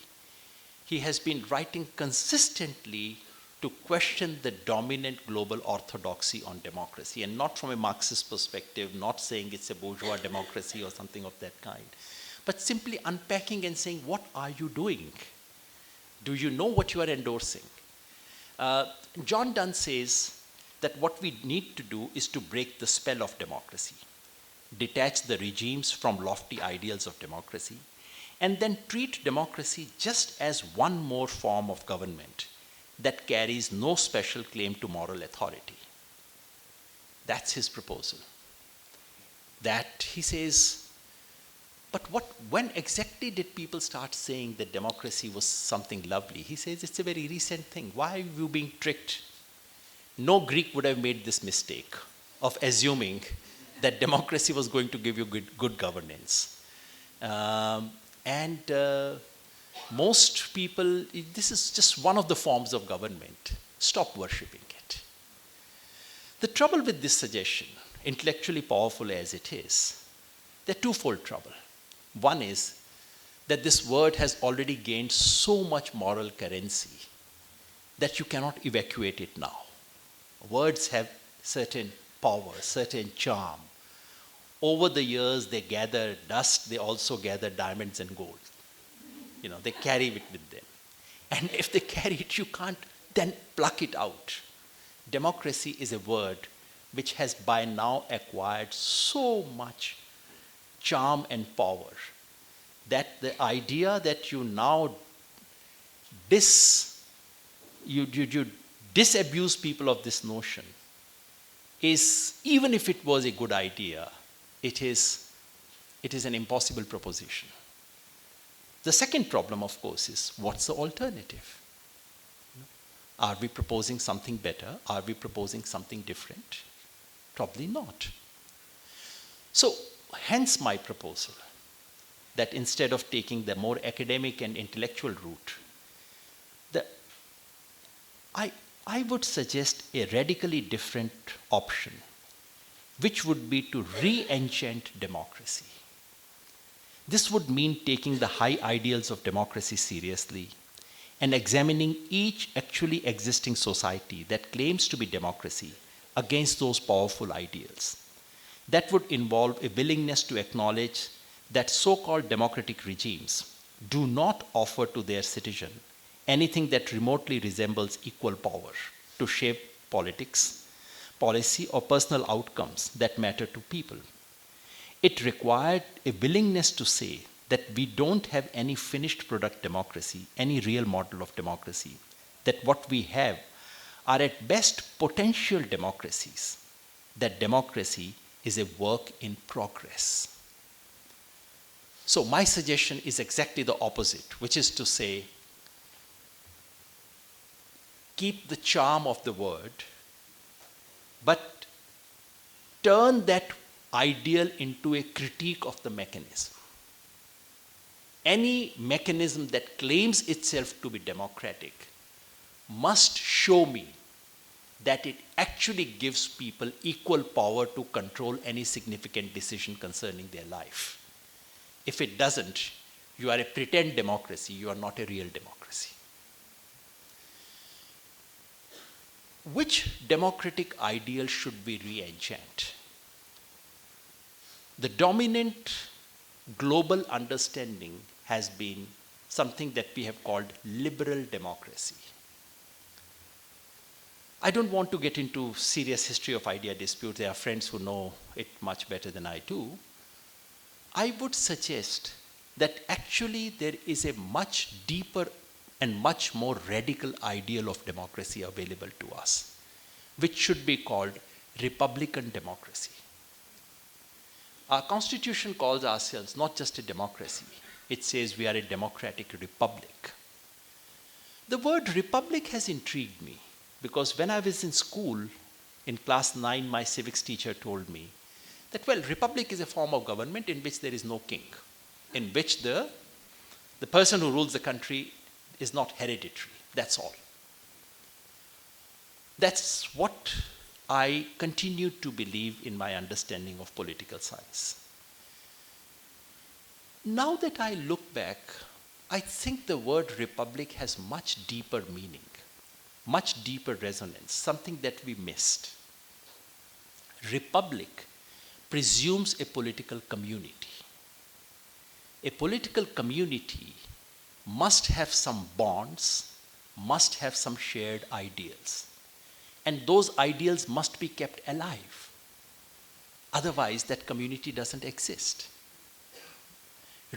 He has been writing consistently to question the dominant global orthodoxy on democracy, and not from a Marxist perspective, not saying it's a bourgeois democracy or something of that kind, but simply unpacking and saying, what are you doing? Do you know what you are endorsing? John Donne says that what we need to do is to break the spell of democracy, detach the regimes from lofty ideals of democracy, and then treat democracy just as one more form of government that carries no special claim to moral authority. That's his proposal. That, he says, but when exactly did people start saying that democracy was something lovely? He says it's a very recent thing. Why are you being tricked? No Greek would have made this mistake of assuming that democracy was going to give you good governance. Most people, this is just one of the forms of government. Stop worshipping it. The trouble with this suggestion, intellectually powerful as it is, there are twofold trouble. One is that this word has already gained so much moral currency that you cannot evacuate it now. Words have certain power, certain charm. Over the years, they gather dust, they also gather diamonds and gold. They carry it with them. And if they carry it, you can't then pluck it out. Democracy is a word which has by now acquired so much charm and power that the idea that you now disabuse people of this notion is, even if it was a good idea, it is an impossible proposition. The second problem, of course, is what's the alternative? Are we proposing something better? Are we proposing something different? Probably not. So, hence my proposal that instead of taking the more academic and intellectual route, I would suggest a radically different option, which would be to re-enchant democracy. This would mean taking the high ideals of democracy seriously and examining each actually existing society that claims to be democracy against those powerful ideals. That would involve a willingness to acknowledge that so-called democratic regimes do not offer to their citizen anything that remotely resembles equal power to shape politics, policy, or personal outcomes that matter to people. It required a willingness to say that we don't have any finished product democracy, any real model of democracy, that what we have are at best potential democracies, that democracy is a work in progress. So my suggestion is exactly the opposite, which is to say, keep the charm of the word, but turn that ideal into a critique of the mechanism. Any mechanism that claims itself to be democratic must show me that it actually gives people equal power to control any significant decision concerning their life. If it doesn't, you are a pretend democracy, you are not a real democracy. Which democratic ideal should we re-enchant? The dominant global understanding has been something that we have called liberal democracy. I don't want to get into serious history of idea dispute. There are friends who know it much better than I do. I would suggest that actually there is a much deeper and much more radical ideal of democracy available to us, which should be called republican democracy. Our constitution calls ourselves not just a democracy, it says we are a democratic republic. The word republic has intrigued me because when I was in school, in class 9, my civics teacher told me that, well, republic is a form of government in which there is no king, in which the person who rules the country is not hereditary, that's all. That's what I continue to believe in my understanding of political science. Now that I look back, I think the word republic has much deeper meaning. much deeper resonance, something that we missed. Republic presumes a political community. A political community must have some bonds, must have some shared ideals. And those ideals must be kept alive. Otherwise, that community doesn't exist.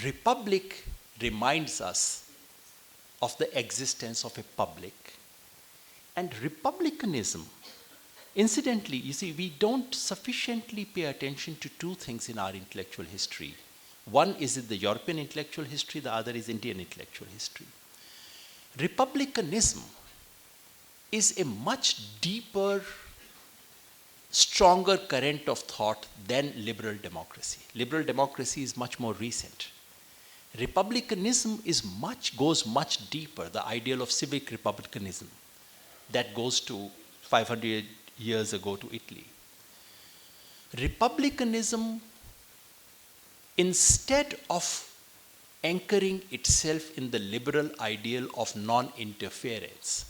Republic reminds us of the existence of a public. And republicanism, incidentally, you see, we don't sufficiently pay attention to two things in our intellectual history. One is in the European intellectual history, the other is Indian intellectual history. Republicanism is a much deeper, stronger current of thought than liberal democracy. Liberal democracy is much more recent. Republicanism goes much deeper, the ideal of civic republicanism that goes to 500 years ago to Italy. Republicanism, instead of anchoring itself in the liberal ideal of non-interference,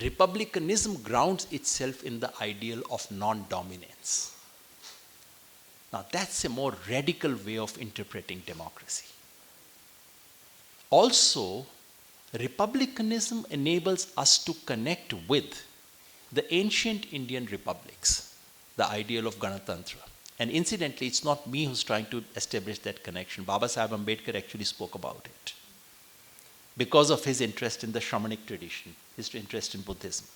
republicanism grounds itself in the ideal of non-dominance. Now that's a more radical way of interpreting democracy. Also, republicanism enables us to connect with the ancient Indian republics, the ideal of Ganatantra. And incidentally, it's not me who's trying to establish that connection. Baba Sahib Ambedkar actually spoke about it because of his interest in the shamanic tradition, his interest in Buddhism.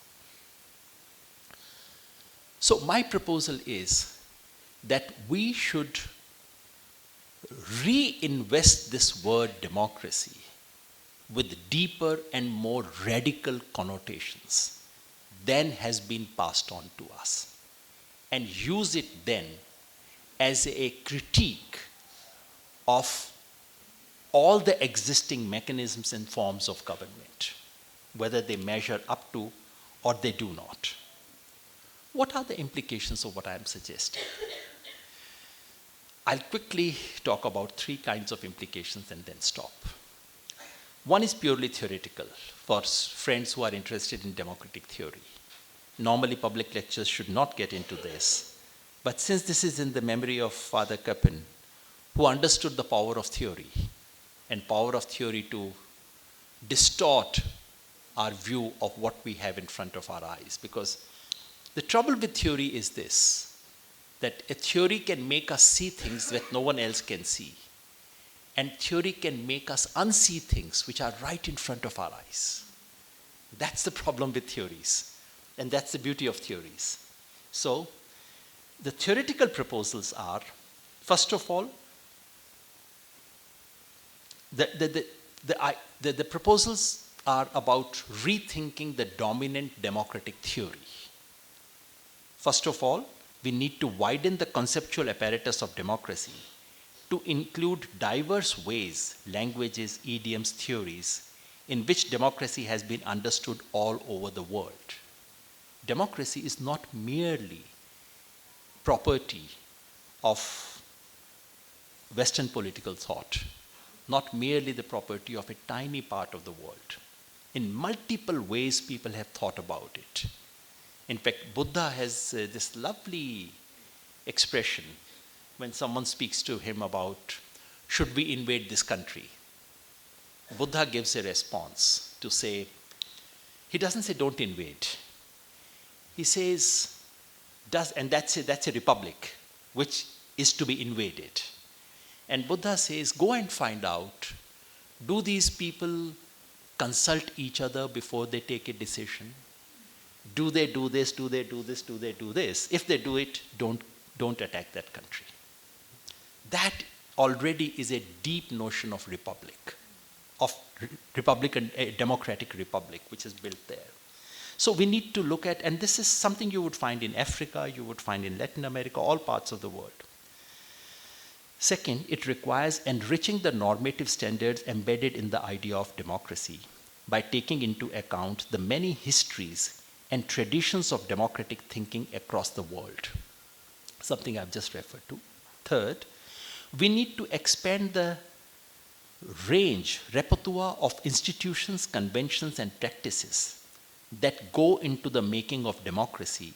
So my proposal is that we should reinvest this word democracy with deeper and more radical connotations than has been passed on to us, and use it then as a critique of all the existing mechanisms and forms of government, whether they measure up to or they do not. What are the implications of what I am suggesting? I'll quickly talk about three kinds of implications and then stop. One is purely theoretical for friends who are interested in democratic theory. Normally, public lectures should not get into this. But since this is in the memory of Father Kappen, who understood the power of theory and power of theory to distort our view of what we have in front of our eyes. Because the trouble with theory is this, that a theory can make us see things that no one else can see. And theory can make us unsee things which are right in front of our eyes. That's the problem with theories. And that's the beauty of theories. So, the theoretical proposals are, first of all, the proposals are about rethinking the dominant democratic theory. First of all, we need to widen the conceptual apparatus of democracy to include diverse ways, languages, idioms, theories, in which democracy has been understood all over the world. Democracy is not merely property of Western political thought, not merely the property of a tiny part of the world. In multiple ways, people have thought about it. In fact, Buddha has this lovely expression when someone speaks to him about, should we invade this country? Buddha gives a response to say, he doesn't say don't invade. He says, and that's a republic which is to be invaded. And Buddha says, go and find out, do these people consult each other before they take a decision? Do they do this? Do they do this? Do they do this? If they do it, don't attack that country. That already is a deep notion of republic, of republican, a democratic republic, which is built there. So we need to look at, and this is something you would find in Africa, you would find in Latin America, all parts of the world. Second, it requires enriching the normative standards embedded in the idea of democracy by taking into account the many histories and traditions of democratic thinking across the world, something I've just referred to. Third, we need to expand the repertoire of institutions, conventions, and practices that go into the making of democracy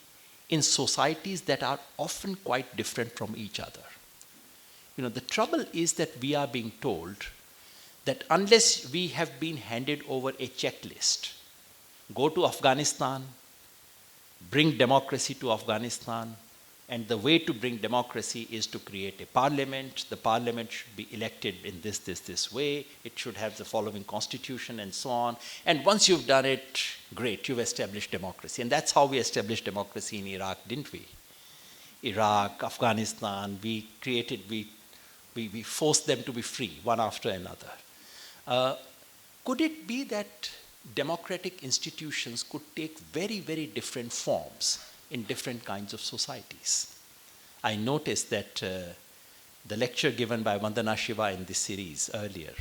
in societies that are often quite different from each other. The trouble is that we are being told that unless we have been handed over a checklist, go to Afghanistan, bring democracy to Afghanistan, and the way to bring democracy is to create a parliament. The parliament should be elected in this way. It should have the following constitution and so on. And once you've done it, great, you've established democracy. And that's how we established democracy in Iraq, didn't we? Iraq, Afghanistan, we forced them to be free, one after another. Could it be that democratic institutions could take very, very different forms in different kinds of societies? I noticed that the lecture given by Vandana Shiva in this series earlier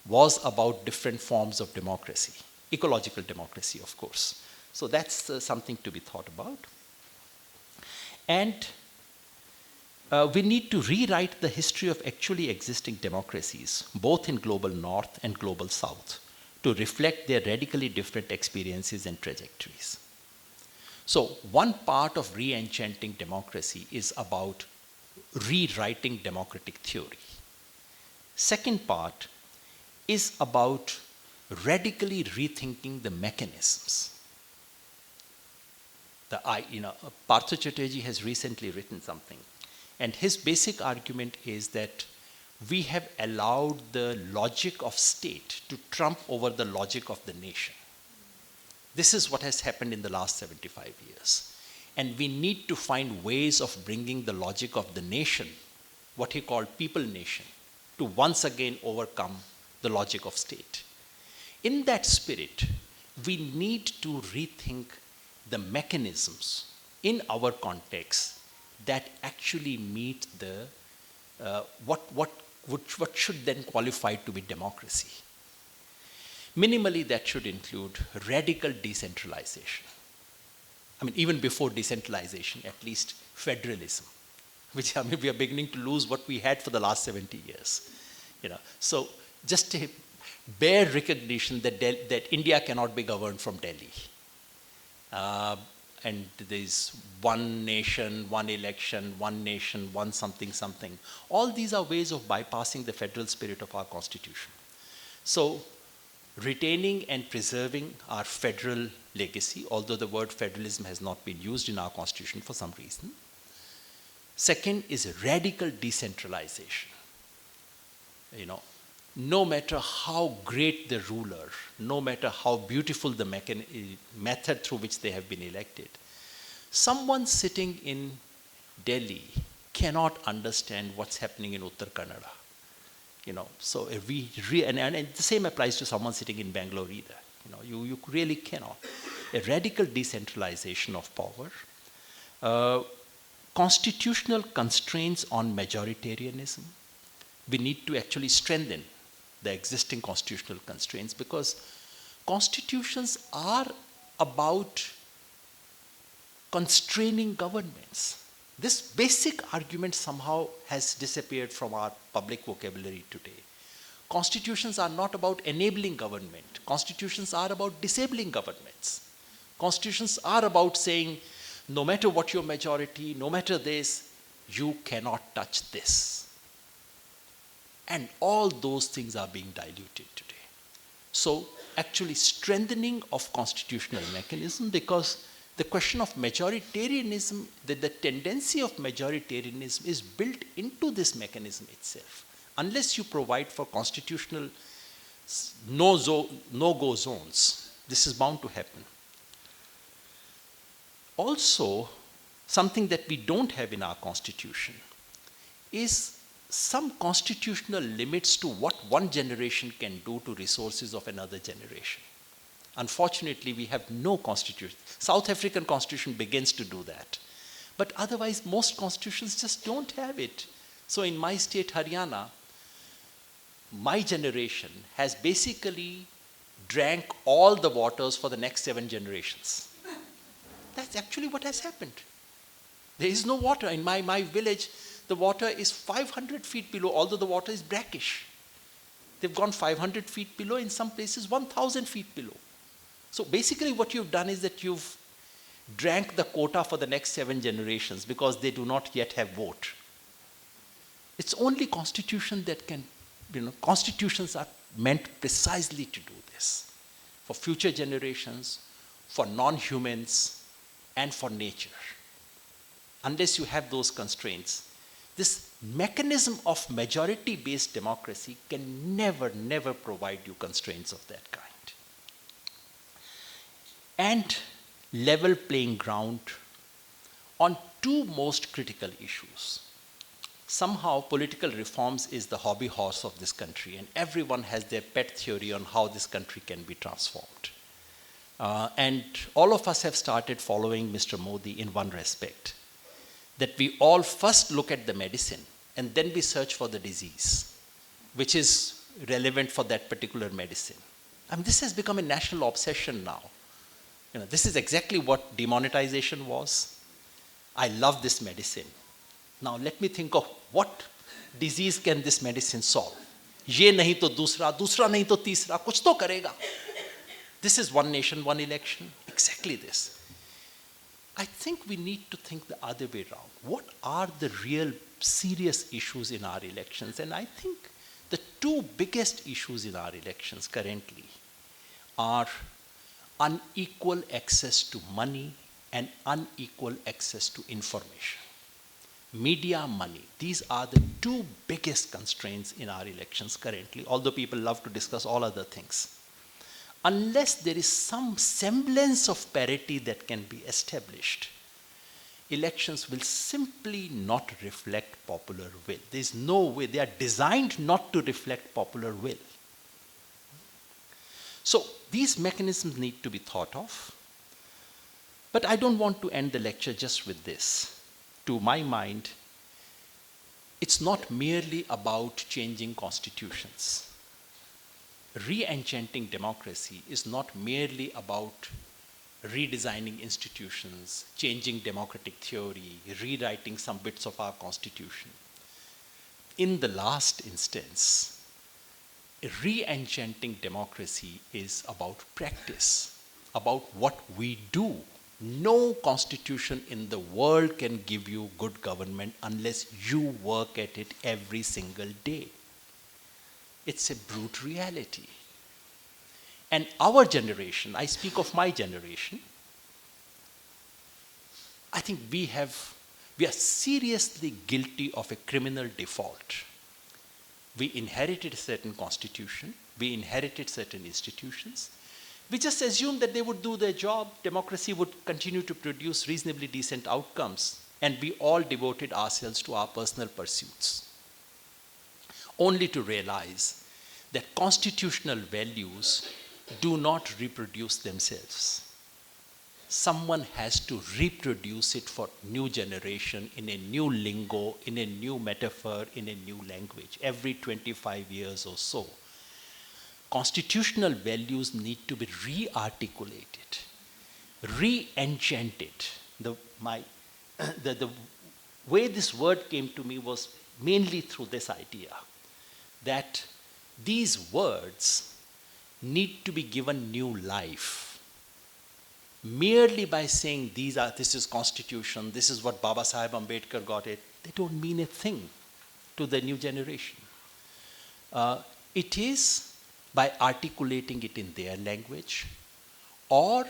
was about different forms of democracy, ecological democracy, of course. So that's something to be thought about. And we need to rewrite the history of actually existing democracies, both in global north and global south, to reflect their radically different experiences and trajectories. So one part of re-enchanting democracy is about rewriting democratic theory. Second part is about radically rethinking the mechanisms. Partha Chatterjee has recently written something, and his basic argument is that we have allowed the logic of state to trump over the logic of the nation. This is what has happened in the last 75 years. And we need to find ways of bringing the logic of the nation, what he called people nation, to once again overcome the logic of state. In that spirit, we need to rethink the mechanisms in our context that actually meet the what should then qualify to be democracy. Minimally, that should include radical decentralization. Even before decentralization, at least federalism, which we are beginning to lose what we had for the last 70 years. So just a bare recognition that India cannot be governed from Delhi. And there's one nation, one election, one nation, one something, something. All these are ways of bypassing the federal spirit of our constitution. So retaining and preserving our federal legacy, although the word federalism has not been used in our constitution for some reason. Second is radical decentralization. No matter how great the ruler, no matter how beautiful the method through which they have been elected, someone sitting in Delhi cannot understand what's happening in Uttar Kannada. So if and the same applies to someone sitting in Bangalore either. You really cannot. A radical decentralization of power, constitutional constraints on majoritarianism. We need to actually strengthen the existing constitutional constraints, because constitutions are about constraining governments. This basic argument somehow has disappeared from our public vocabulary today. Constitutions are not about enabling government. Constitutions are about disabling governments. Constitutions are about saying, no matter what your majority, no matter this, you cannot touch this. And all those things are being diluted today. So actually strengthening of constitutional mechanism, because the question of majoritarianism, the tendency of majoritarianism is built into this mechanism itself. Unless you provide for constitutional no-go zones, this is bound to happen. Also, something that we don't have in our constitution is some constitutional limits to what one generation can do to resources of another generation. Unfortunately, we have no constitution. South African constitution begins to do that. But otherwise, most constitutions just don't have it. So in my state, Haryana, my generation has basically drank all the waters for the next 7 generations. That's actually what has happened. There is no water. In my village, the water is 500 feet below, although the water is brackish. They've gone 500 feet below, in some places 1,000 feet below. So basically what you've done is that you've drank the quota for the next 7 generations because they do not yet have vote. It's only constitution that can, constitutions are meant precisely to do this. For future generations, for non-humans, and for nature. Unless you have those constraints, this mechanism of majority-based democracy can never, never provide you constraints of that kind. And level playing ground on 2 most critical issues. Somehow political reforms is the hobby horse of this country, and everyone has their pet theory on how this country can be transformed. And all of us have started following Mr. Modi in one respect, that we all first look at the medicine and then we search for the disease, which is relevant for that particular medicine. I mean, this has become a national obsession now. This is exactly what demonetization was. I love this medicine. Now let me think of what disease can this medicine solve. Ye nahi to dusra, dusra nahi to tisra, kuch to karega. This is one nation, one election. Exactly this. I think we need to think the other way around. What are the real serious issues in our elections? And I think the 2 biggest issues in our elections currently are unequal access to money and unequal access to information. Media, money. These are the 2 biggest constraints in our elections currently, although people love to discuss all other things. Unless there is some semblance of parity that can be established, elections will simply not reflect popular will. There's no way. They are designed not to reflect popular will. So these mechanisms need to be thought of. But I don't want to end the lecture just with this. To my mind, it's not merely about changing constitutions. Re-enchanting democracy is not merely about redesigning institutions, changing democratic theory, rewriting some bits of our constitution. In the last instance, re-enchanting democracy is about practice, about what we do. No constitution in the world can give you good government unless you work at it every single day. It's a brute reality. And our generation, I speak of my generation, I think we are seriously guilty of a criminal default. We inherited a certain constitution, we inherited certain institutions. We just assumed that they would do their job, democracy would continue to produce reasonably decent outcomes, and we all devoted ourselves to our personal pursuits. Only to realize that constitutional values do not reproduce themselves. Someone has to reproduce it for new generation in a new lingo, in a new metaphor, in a new language, every 25 years or so. Constitutional values need to be re-articulated, re-enchanted. The way this word came to me was mainly through this idea that these words need to be given new life. Merely by saying this is constitution, this is what Baba Sahib Ambedkar got it, they don't mean a thing to the new generation. It is by articulating it in their language or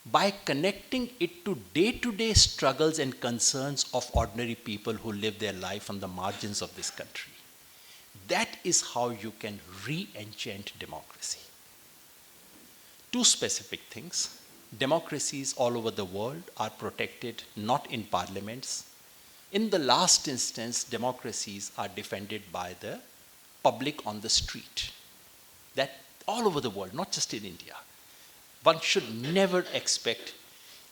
by connecting it to day-to-day struggles and concerns of ordinary people who live their life on the margins of this country. That is how you can re-enchant democracy. 2 specific things. Democracies all over the world are protected not in parliaments. In the last instance, democracies are defended by the public on the street. That all over the world, not just in India. One should never expect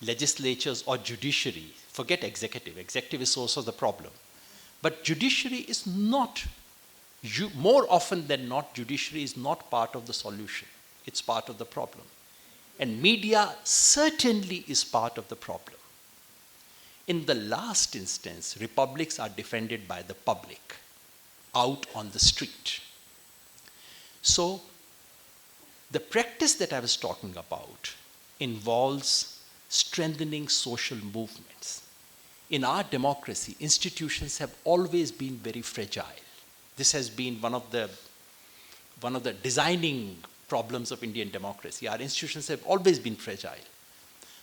legislatures or judiciary, forget executive. Executive is source of the problem. But judiciary is not, more often than not, judiciary is not part of the solution. It's part of the problem. And media certainly is part of the problem. In the last instance, republics are defended by the public out on the street. So, the practice that I was talking about involves strengthening social movements. In our democracy, institutions have always been very fragile. This has been one of the designing problems of Indian democracy. Our institutions have always been fragile.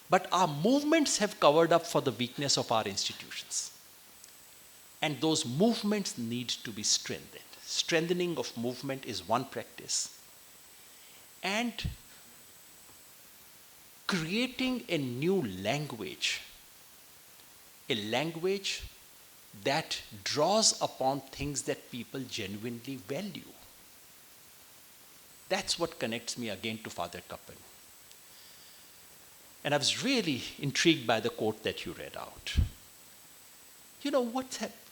But our movements have covered up for the weakness of our institutions. And those movements need to be strengthened. Strengthening of movement is one practice. And creating a new language, a language that draws upon things that people genuinely value. That's what connects me again to Father Kappen. And I was really intrigued by the quote that you read out. You know,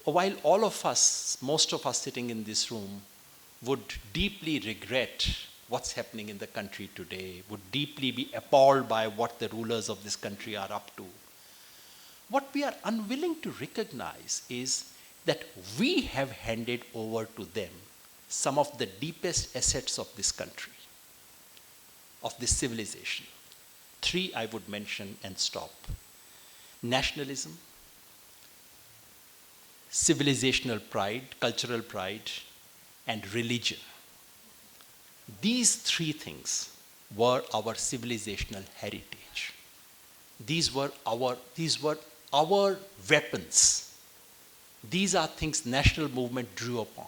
while all of us, most of us sitting in this room, would deeply regret what's happening in the country today, would deeply be appalled by what the rulers of this country are up to, what we are unwilling to recognize is that we have handed over to them some of the deepest assets of this country, of this civilization. 3 I would mention and stop. Nationalism, civilizational pride, cultural pride, and religion. These 3 things were our civilizational heritage. These were our weapons. These are things national movement drew upon.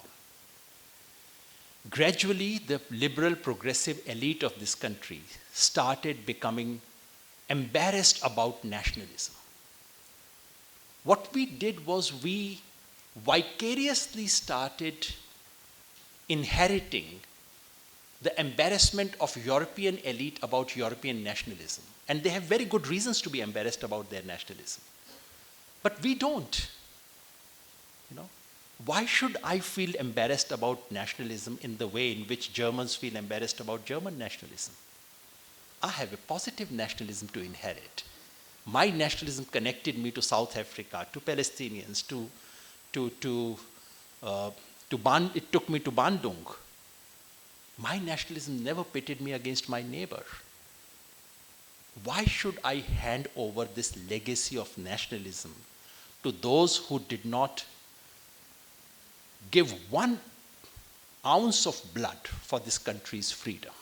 Gradually, the liberal progressive elite of this country started becoming embarrassed about nationalism. What we did was we vicariously started inheriting the embarrassment of European elite about European nationalism. And they have very good reasons to be embarrassed about their nationalism. But we don't. You know, why should I feel embarrassed about nationalism in the way in which Germans feel embarrassed about German nationalism? I have a positive nationalism to inherit. My nationalism connected me to South Africa, to Palestinians, it took me to Bandung. My nationalism never pitted me against my neighbor. Why should I hand over this legacy of nationalism to those who did not give 1 ounce of blood for this country's freedom?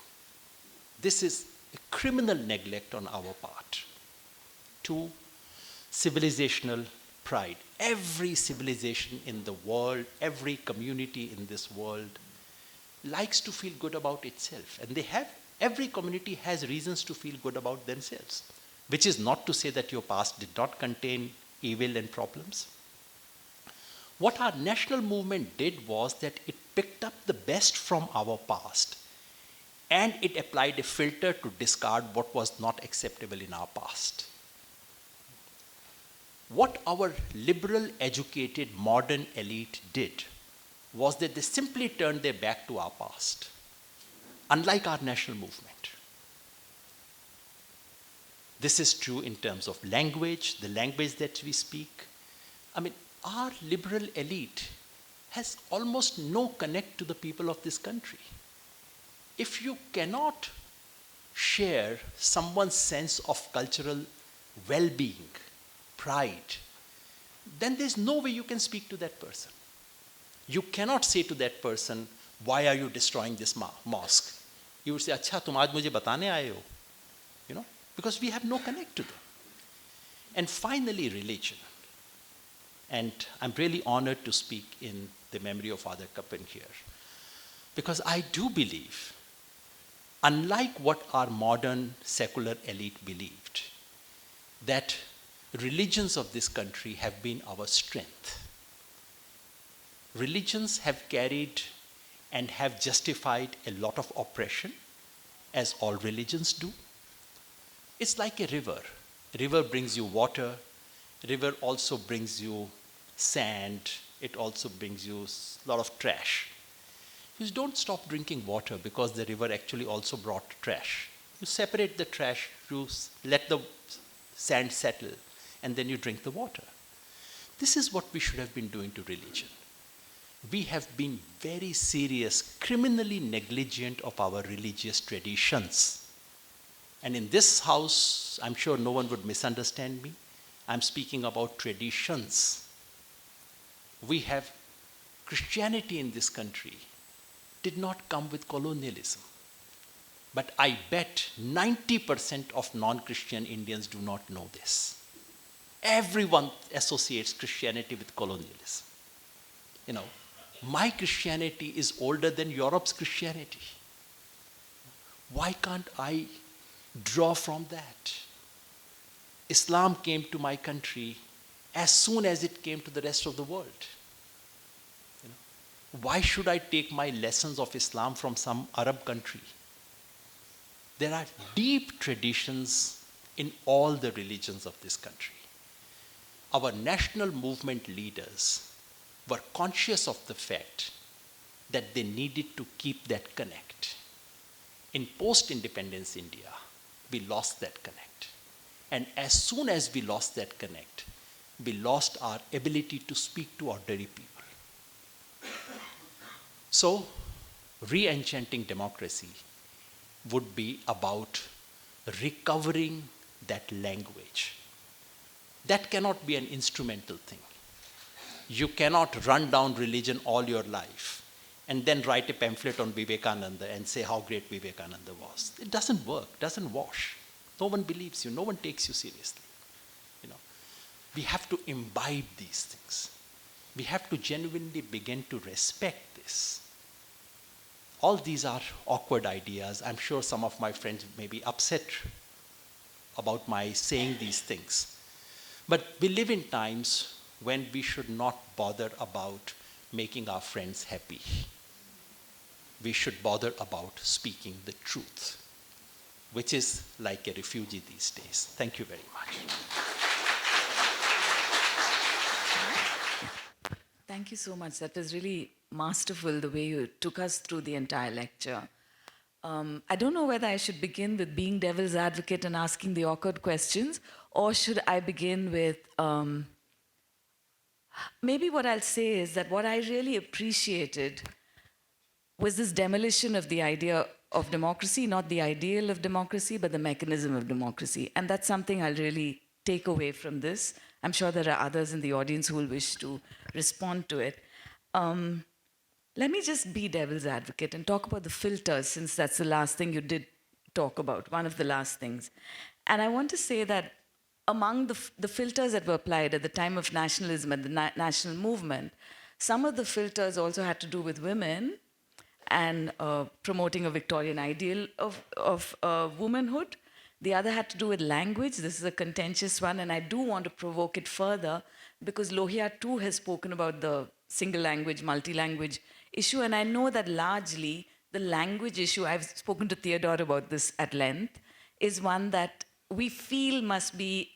This is a criminal neglect on our part. 2, civilizational pride. Every civilization in the world, every community in this world likes to feel good about itself. And every community has reasons to feel good about themselves, which is not to say that your past did not contain evil and problems. What our national movement did was that it picked up the best from our past and it applied a filter to discard what was not acceptable in our past. What our liberal, educated, modern elite did was that they simply turned their back to our past, unlike our national movement. This is true in terms of language, the language that we speak. I mean, our liberal elite has almost no connect to the people of this country. If you cannot share someone's sense of cultural well-being, pride, then there's no way you can speak to that person. You cannot say to that person, why are you destroying this mosque? You would say, अच्छा तुम आज मुझे बताने आए हो, you know, because we have no connect to them. And finally, religion. And I'm really honored to speak in the memory of Father Kappen here, because I do believe, unlike what our modern secular elite believed, that religions of this country have been our strength. Religions have carried and have justified a lot of oppression, as all religions do. It's like a river. A river brings you water. A river also brings you sand. It also brings you a lot of trash. You don't stop drinking water because the river actually also brought trash. You separate the trash, you let the sand settle, and then you drink the water. This is what we should have been doing to religion. We have been very serious, criminally negligent of our religious traditions. And in this house, I'm sure no one would misunderstand me. I'm speaking about traditions. We have Christianity in this country did not come with colonialism. But I bet 90% of non-Christian Indians do not know this. Everyone associates Christianity with colonialism. You know, my Christianity is older than Europe's Christianity. Why can't I draw from that? Islam came to my country as soon as it came to the rest of the world. You know, why should I take my lessons of Islam from some Arab country? There are deep traditions in all the religions of this country. Our national movement leaders were conscious of the fact that they needed to keep that connect. In post-independence India, we lost that connect. And as soon as we lost that connect, we lost our ability to speak to ordinary people. So, re-enchanting democracy would be about recovering that language. That cannot be an instrumental thing. You cannot run down religion all your life and then write a pamphlet on Vivekananda and say how great Vivekananda was. It doesn't work, doesn't wash. No one believes you, no one takes you seriously. You know, we have to imbibe these things. We have to genuinely begin to respect this. All these are awkward ideas. I'm sure some of my friends may be upset about my saying these things. But we live in times when we should not bother about making our friends happy. We should bother about speaking the truth, which is like a refugee these days. Thank you very much. Thank you so much. That was really masterful, the way you took us through the entire lecture. I don't know whether I should begin with being devil's advocate and asking the awkward questions, or should I begin with... maybe what I'll say is that what I really appreciated was this demolition of the idea of democracy, not the ideal of democracy, but the mechanism of democracy. And that's something I'll really take away from this. I'm sure there are others in the audience who will wish to respond to it. Let me just be devil's advocate and talk about the filters, since that's the last thing you did talk about, one of the last things. And I want to say that among the filters that were applied at the time of nationalism and the national movement, some of the filters also had to do with women and promoting a Victorian ideal of womanhood. The other had to do with language. This is a contentious one, and I do want to provoke it further because Lohia too has spoken about the single language, multi-language issue, and I know that largely the language issue, I've spoken to Theodore about this at length, is one that we feel must be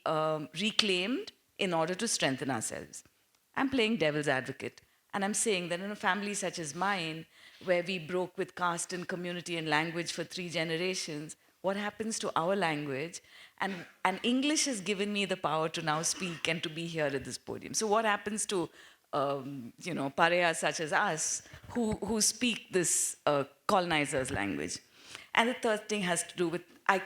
reclaimed in order to strengthen ourselves. I'm playing devil's advocate, and I'm saying that in a family such as mine, where we broke with caste and community and language for 3 generations, what happens to our language? And English has given me the power to now speak and to be here at this podium. So what happens to pariahs such as us who speak this colonizer's language? And the third thing has to do with, I've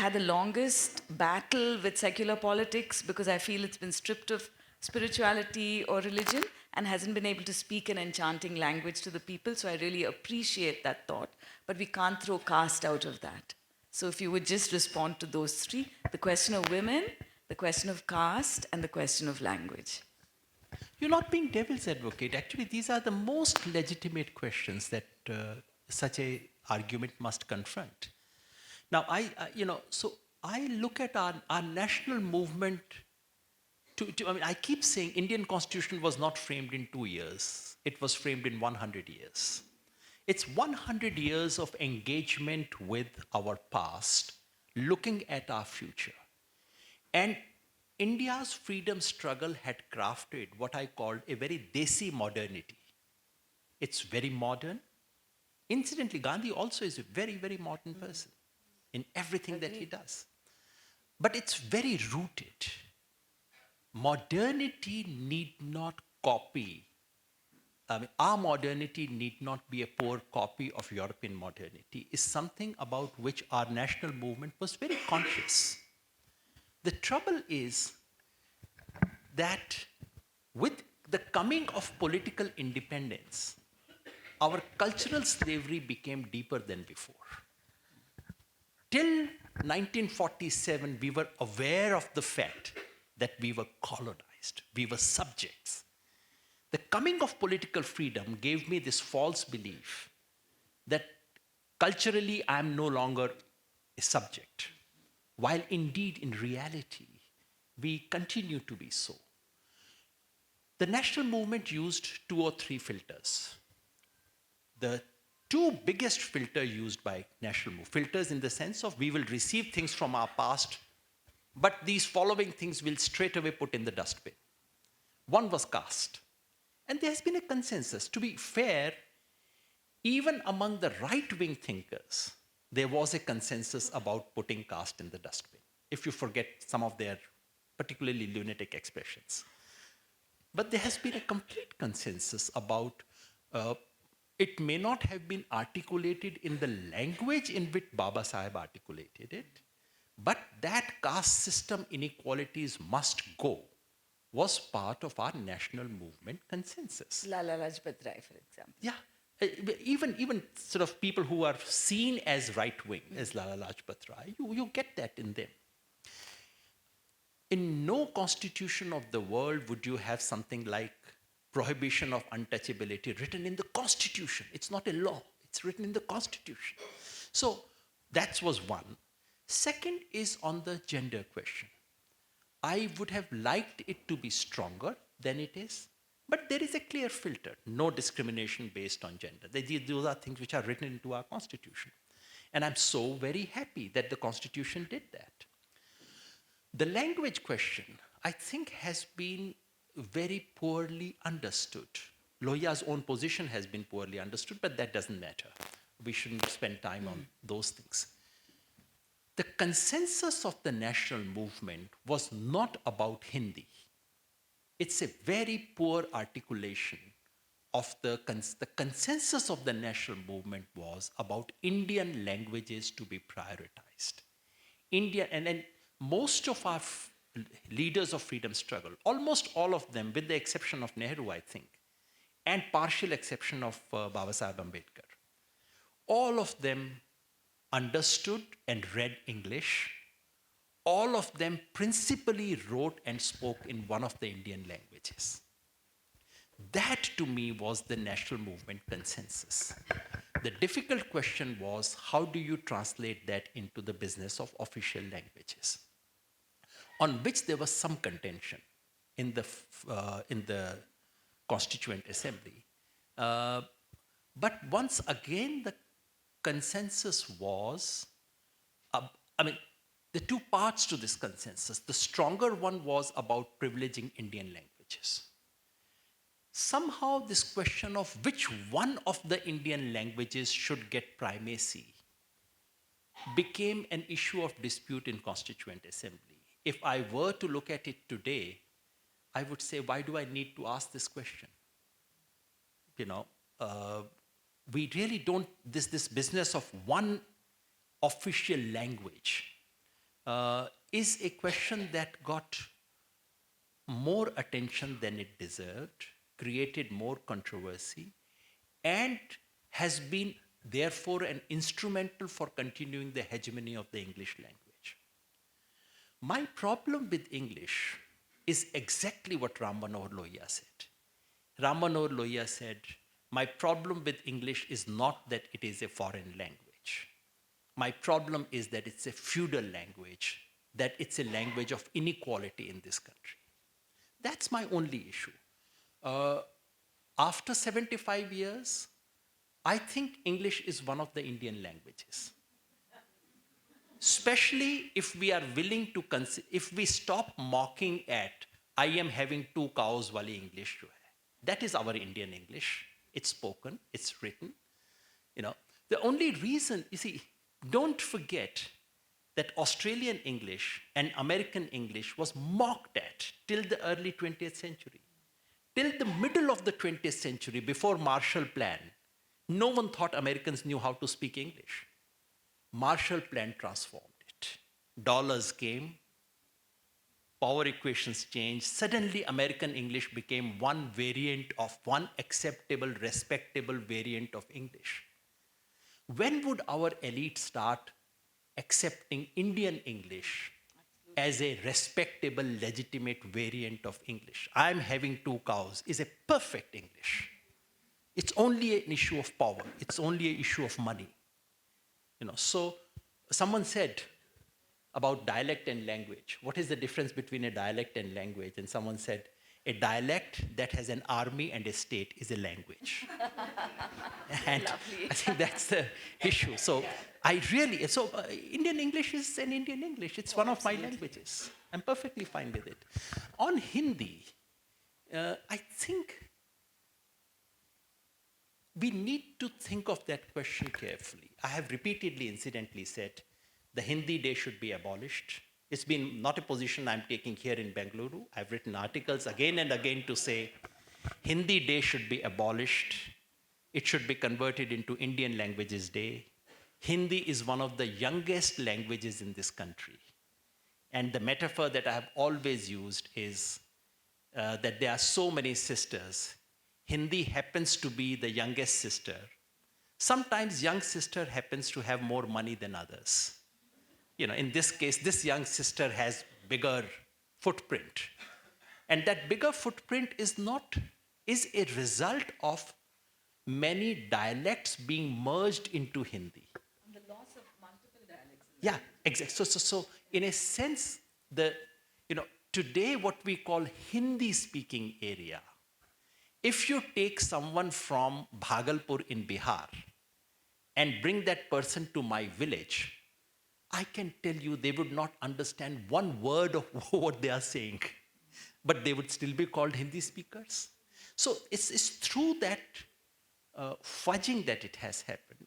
had the longest battle with secular politics because I feel it's been stripped of spirituality or religion and hasn't been able to speak an enchanting language to the people. So I really appreciate that thought, but we can't throw caste out of that. So if you would just respond to those 3, the question of women, the question of caste, and the question of language. You're not being devil's advocate. Actually, these are the most legitimate questions that such a argument must confront. Now, I look at our national movement. I keep saying Indian Constitution was not framed in 2 years. It was framed in 100 years. It's 100 years of engagement with our past, looking at our future. And India's freedom struggle had crafted what I called a very desi modernity. It's very modern. Incidentally, Gandhi also is a very, very modern person in everything that he does. But it's very rooted. Modernity need not copy I mean, our modernity need not be a poor copy of European modernity, is something about which our national movement was very conscious. The trouble is that with the coming of political independence, our cultural slavery became deeper than before. Till 1947, we were aware of the fact that we were colonized, we were subjects. The coming of political freedom gave me this false belief that culturally I am no longer a subject, while indeed in reality we continue to be so. The national movement used 2 or 3 filters. The 2 biggest filters used by national movement, filters in the sense of we will receive things from our past, but these following things will straight away put in the dustbin. One was caste. And there has been a consensus. To be fair, even among the right-wing thinkers, there was a consensus about putting caste in the dustbin, if you forget some of their particularly lunatic expressions. But there has been a complete consensus about it may not have been articulated in the language in which Baba Sahib articulated it, but that caste system inequalities must go was part of our national movement consensus. Lala Lajpat Rai, for example. Yeah, even sort of people who are seen as right-wing, as Lala Lajpat Rai, you get that in them. In no constitution of the world would you have something like prohibition of untouchability written in the constitution. It's not a law, it's written in the constitution. So that was one. Second is on the gender question. I would have liked it to be stronger than it is, but there is a clear filter, no discrimination based on gender. Those are things which are written into our constitution. And I'm so very happy that the constitution did that. The language question, I think, has been very poorly understood. Lohiya's own position has been poorly understood, but that doesn't matter. We shouldn't spend time on those things. The consensus of the national movement was not about Hindi. It's a very poor articulation of the consensus of the national movement was about Indian languages to be prioritized. India, and most of our leaders of freedom struggle, almost all of them, with the exception of Nehru, I think, and partial exception of Baba Sahib Ambedkar, all of them understood and read English. All of them principally wrote and spoke in one of the Indian languages. That to me was the national movement consensus. The difficult question was, how do you translate that into the business of official languages? On which there was some contention in the Constituent Assembly. But once again, the consensus was, the 2 parts to this consensus. The stronger one was about privileging Indian languages. Somehow this question of which one of the Indian languages should get primacy became an issue of dispute in Constituent Assembly. If I were to look at it today, I would say, why do I need to ask this question? We really don't, this business of one official language is a question that got more attention than it deserved, created more controversy, and has been therefore an instrumental for continuing the hegemony of the English language. My problem with English is exactly what Ram Manohar Lohia said. Ram Manohar Lohia said, my problem with English is not that it is a foreign language. My problem is that it's a feudal language, that it's a language of inequality in this country. That's my only issue. After 75 years, I think English is one of the Indian languages. Especially if we are willing to, if we stop mocking at, I am having 2 cows wali English jo hai. That is our Indian English. It's spoken, it's written. The only reason, you see, don't forget that Australian English and American English was mocked at till the early 20th century. till the middle of the 20th century, before Marshall Plan, no one thought Americans knew how to speak English. Marshall Plan transformed it. Dollars came, power equations changed. Suddenly, American English became one acceptable, respectable variant of English. When would our elite start accepting Indian English as a respectable, legitimate variant of English? I'm having 2 cows is a perfect English. It's only an issue of power. It's only an issue of money. So someone said about dialect and language, what is the difference between a dialect and language? And someone said, a dialect that has an army and a state is a language. And Lovely. I think that's the issue. So Indian English is an Indian English. It's one of my languages. I'm perfectly fine with it. On Hindi, I think we need to think of that question carefully. I have repeatedly, incidentally said, the Hindi day should be abolished. It's been not a position I'm taking here in Bengaluru. I've written articles again and again to say Hindi day should be abolished. It should be converted into Indian Languages Day. Hindi is one of the youngest languages in this country. And the metaphor that I have always used is that there are so many sisters. Hindi happens to be the youngest sister. Sometimes young sister happens to have more money than others. In this case, this young sister has bigger footprint. And that bigger footprint is a result of many dialects being merged into Hindi. And the loss of multiple dialects. Yeah, exactly. So in a sense, today what we call Hindi-speaking area, if you take someone from Bhagalpur in Bihar and bring that person to my village, I can tell you they would not understand one word of what they are saying, but they would still be called Hindi speakers. So it's through that fudging that it has happened.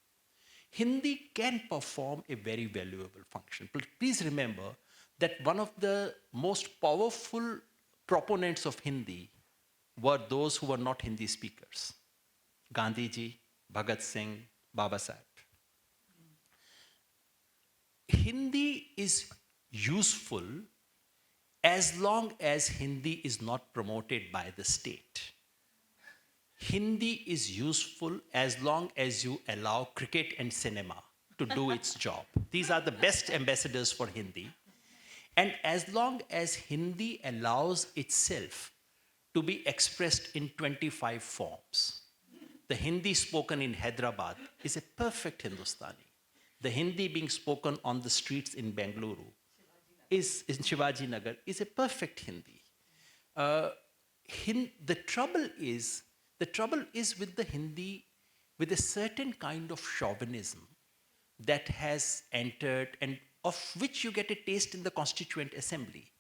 Hindi can perform a very valuable function. But please remember that one of the most powerful proponents of Hindi were those who were not Hindi speakers. Gandhiji, Bhagat Singh, Baba Sahib. Hindi is useful as long as Hindi is not promoted by the state. Hindi is useful as long as you allow cricket and cinema to do its job. These are the best ambassadors for Hindi. And as long as Hindi allows itself to be expressed in 25 forms, the Hindi spoken in Hyderabad is a perfect Hindustani. The Hindi being spoken on the streets in Bengaluru in Shivaji Nagar is a perfect Hindi. The trouble is with the Hindi, with a certain kind of chauvinism that has entered and of which you get a taste in the Constituent Assembly.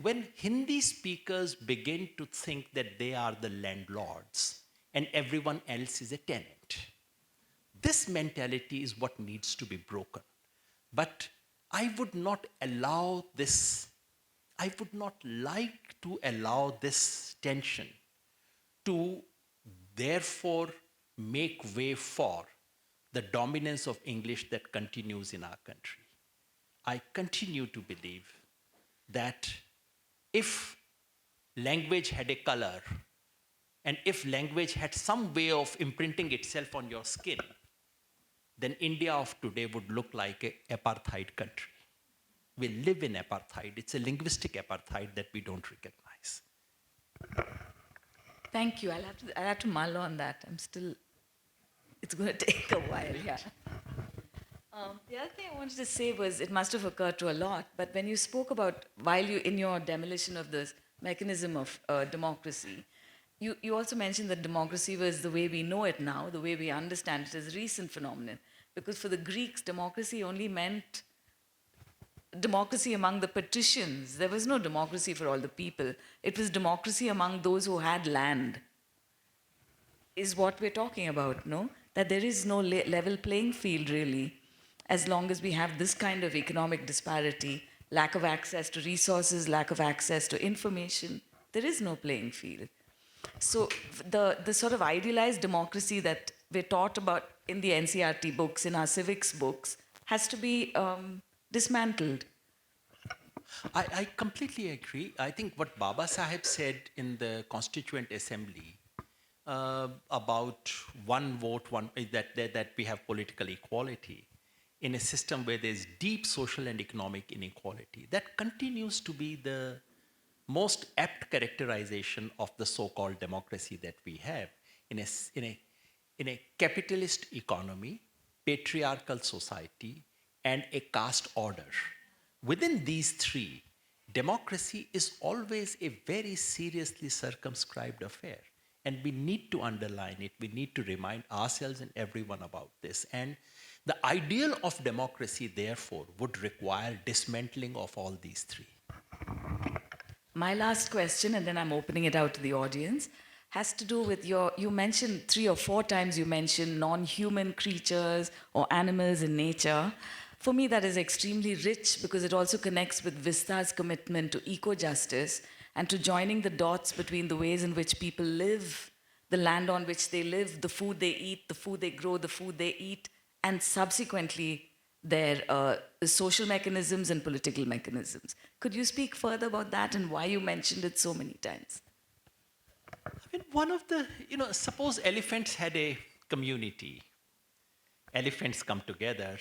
When Hindi speakers begin to think that they are the landlords and everyone else is a tenant, this mentality is what needs to be broken. But I would not allow this, I would not like to allow this tension to therefore make way for the dominance of English that continues in our country. I continue to believe that if language had a color and if language had some way of imprinting itself on your skin, then India of today would look like an apartheid country. We live in apartheid. It's a linguistic apartheid that we don't recognize. Thank you. I'll have to mull on that. It's going to take a while, yeah. The other thing I wanted to say was, it must have occurred to a lot, but when you spoke about, in your demolition of this mechanism of democracy, you also mentioned that democracy was the way we know it now, the way we understand it as a recent phenomenon. Because for the Greeks, democracy only meant democracy among the patricians. There was no democracy for all the people. It was democracy among those who had land, is what we're talking about, no? That there is no level playing field, really, as long as we have this kind of economic disparity, lack of access to resources, lack of access to information. There is no playing field. So the sort of idealized democracy that we're taught about in the NCRT books, in our civics books, has to be dismantled. I completely agree. I think what Baba Sahib said in the Constituent Assembly about one vote, that we have political equality in a system where there's deep social and economic inequality, that continues to be the most apt characterization of the so-called democracy that we have in a capitalist economy, patriarchal society, and a caste order. Within these three, democracy is always a very seriously circumscribed affair. And we need to underline it. We need to remind ourselves and everyone about this. And the ideal of democracy, therefore, would require dismantling of all these three. My last question, and then I'm opening it out to the audience, has to do with you mentioned 3 or 4 times you mentioned non-human creatures or animals in nature. For me, that is extremely rich because it also connects with Visthar's commitment to eco-justice and to joining the dots between the ways in which people live, the land on which they live, the food they eat, the food they grow, the food they eat, and subsequently their social mechanisms and political mechanisms. Could you speak further about that and why you mentioned it so many times? I mean, one of the, suppose elephants had a community. Elephants come together,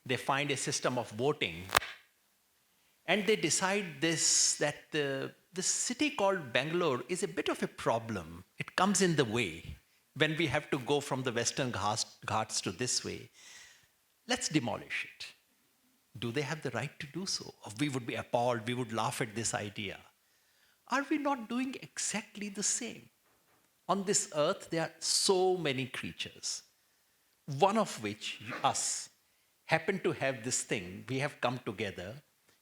they find a system of voting, and they decide that this city called Bangalore is a bit of a problem. It comes in the way when we have to go from the Western Ghats to this way. Let's demolish it. Do they have the right to do so? Or we would be appalled, we would laugh at this idea. Are we not doing exactly the same? On this earth, there are so many creatures, one of which, us, happen to have this thing. We have come together,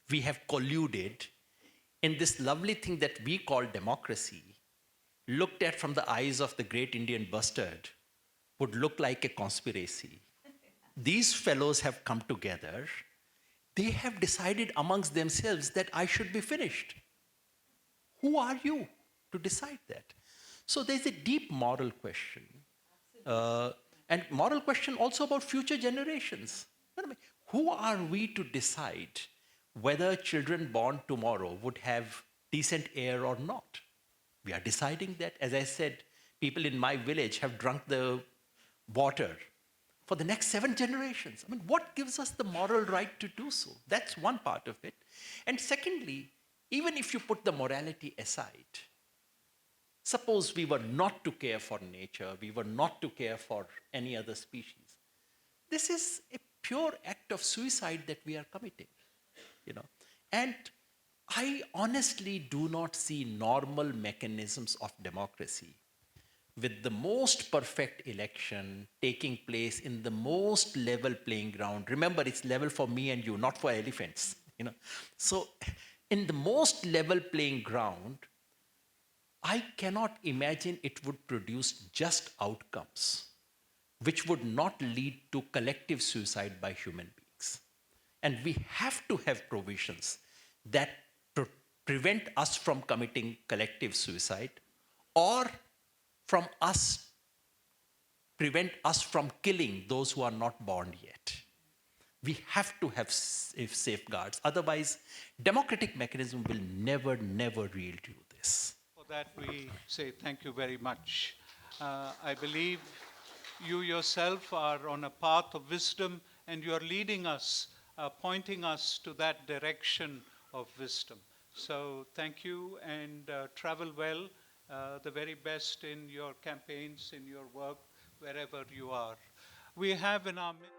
we have colluded in this lovely thing that we call democracy, looked at from the eyes of the great Indian bustard, would look like a conspiracy. These fellows have come together. They have decided amongst themselves that I should be finished. Who are you to decide that? So there's a deep moral question. And moral question also about future generations. Who are we to decide whether children born tomorrow would have decent air or not? We are deciding that. As I said, people in my village have drunk the water for the next 7 generations. I mean, what gives us the moral right to do so? That's one part of it. And secondly, even if you put the morality aside, suppose we were not to care for nature, we were not to care for any other species. This is a pure act of suicide that we are committing, And I honestly do not see normal mechanisms of democracy with the most perfect election taking place in the most level playing ground. Remember, it's level for me and you, not for elephants. So in the most level playing ground, I cannot imagine it would produce just outcomes which would not lead to collective suicide by human beings. And we have to have provisions that prevent us from committing collective suicide or prevent us from killing those who are not born yet. We have to have safeguards. Otherwise, democratic mechanism will never yield to this. For that, we say thank you very much. I believe you yourself are on a path of wisdom and you are leading us, pointing us to that direction of wisdom. So thank you and travel well. The very best in your campaigns, in your work, wherever you are. We have in our midst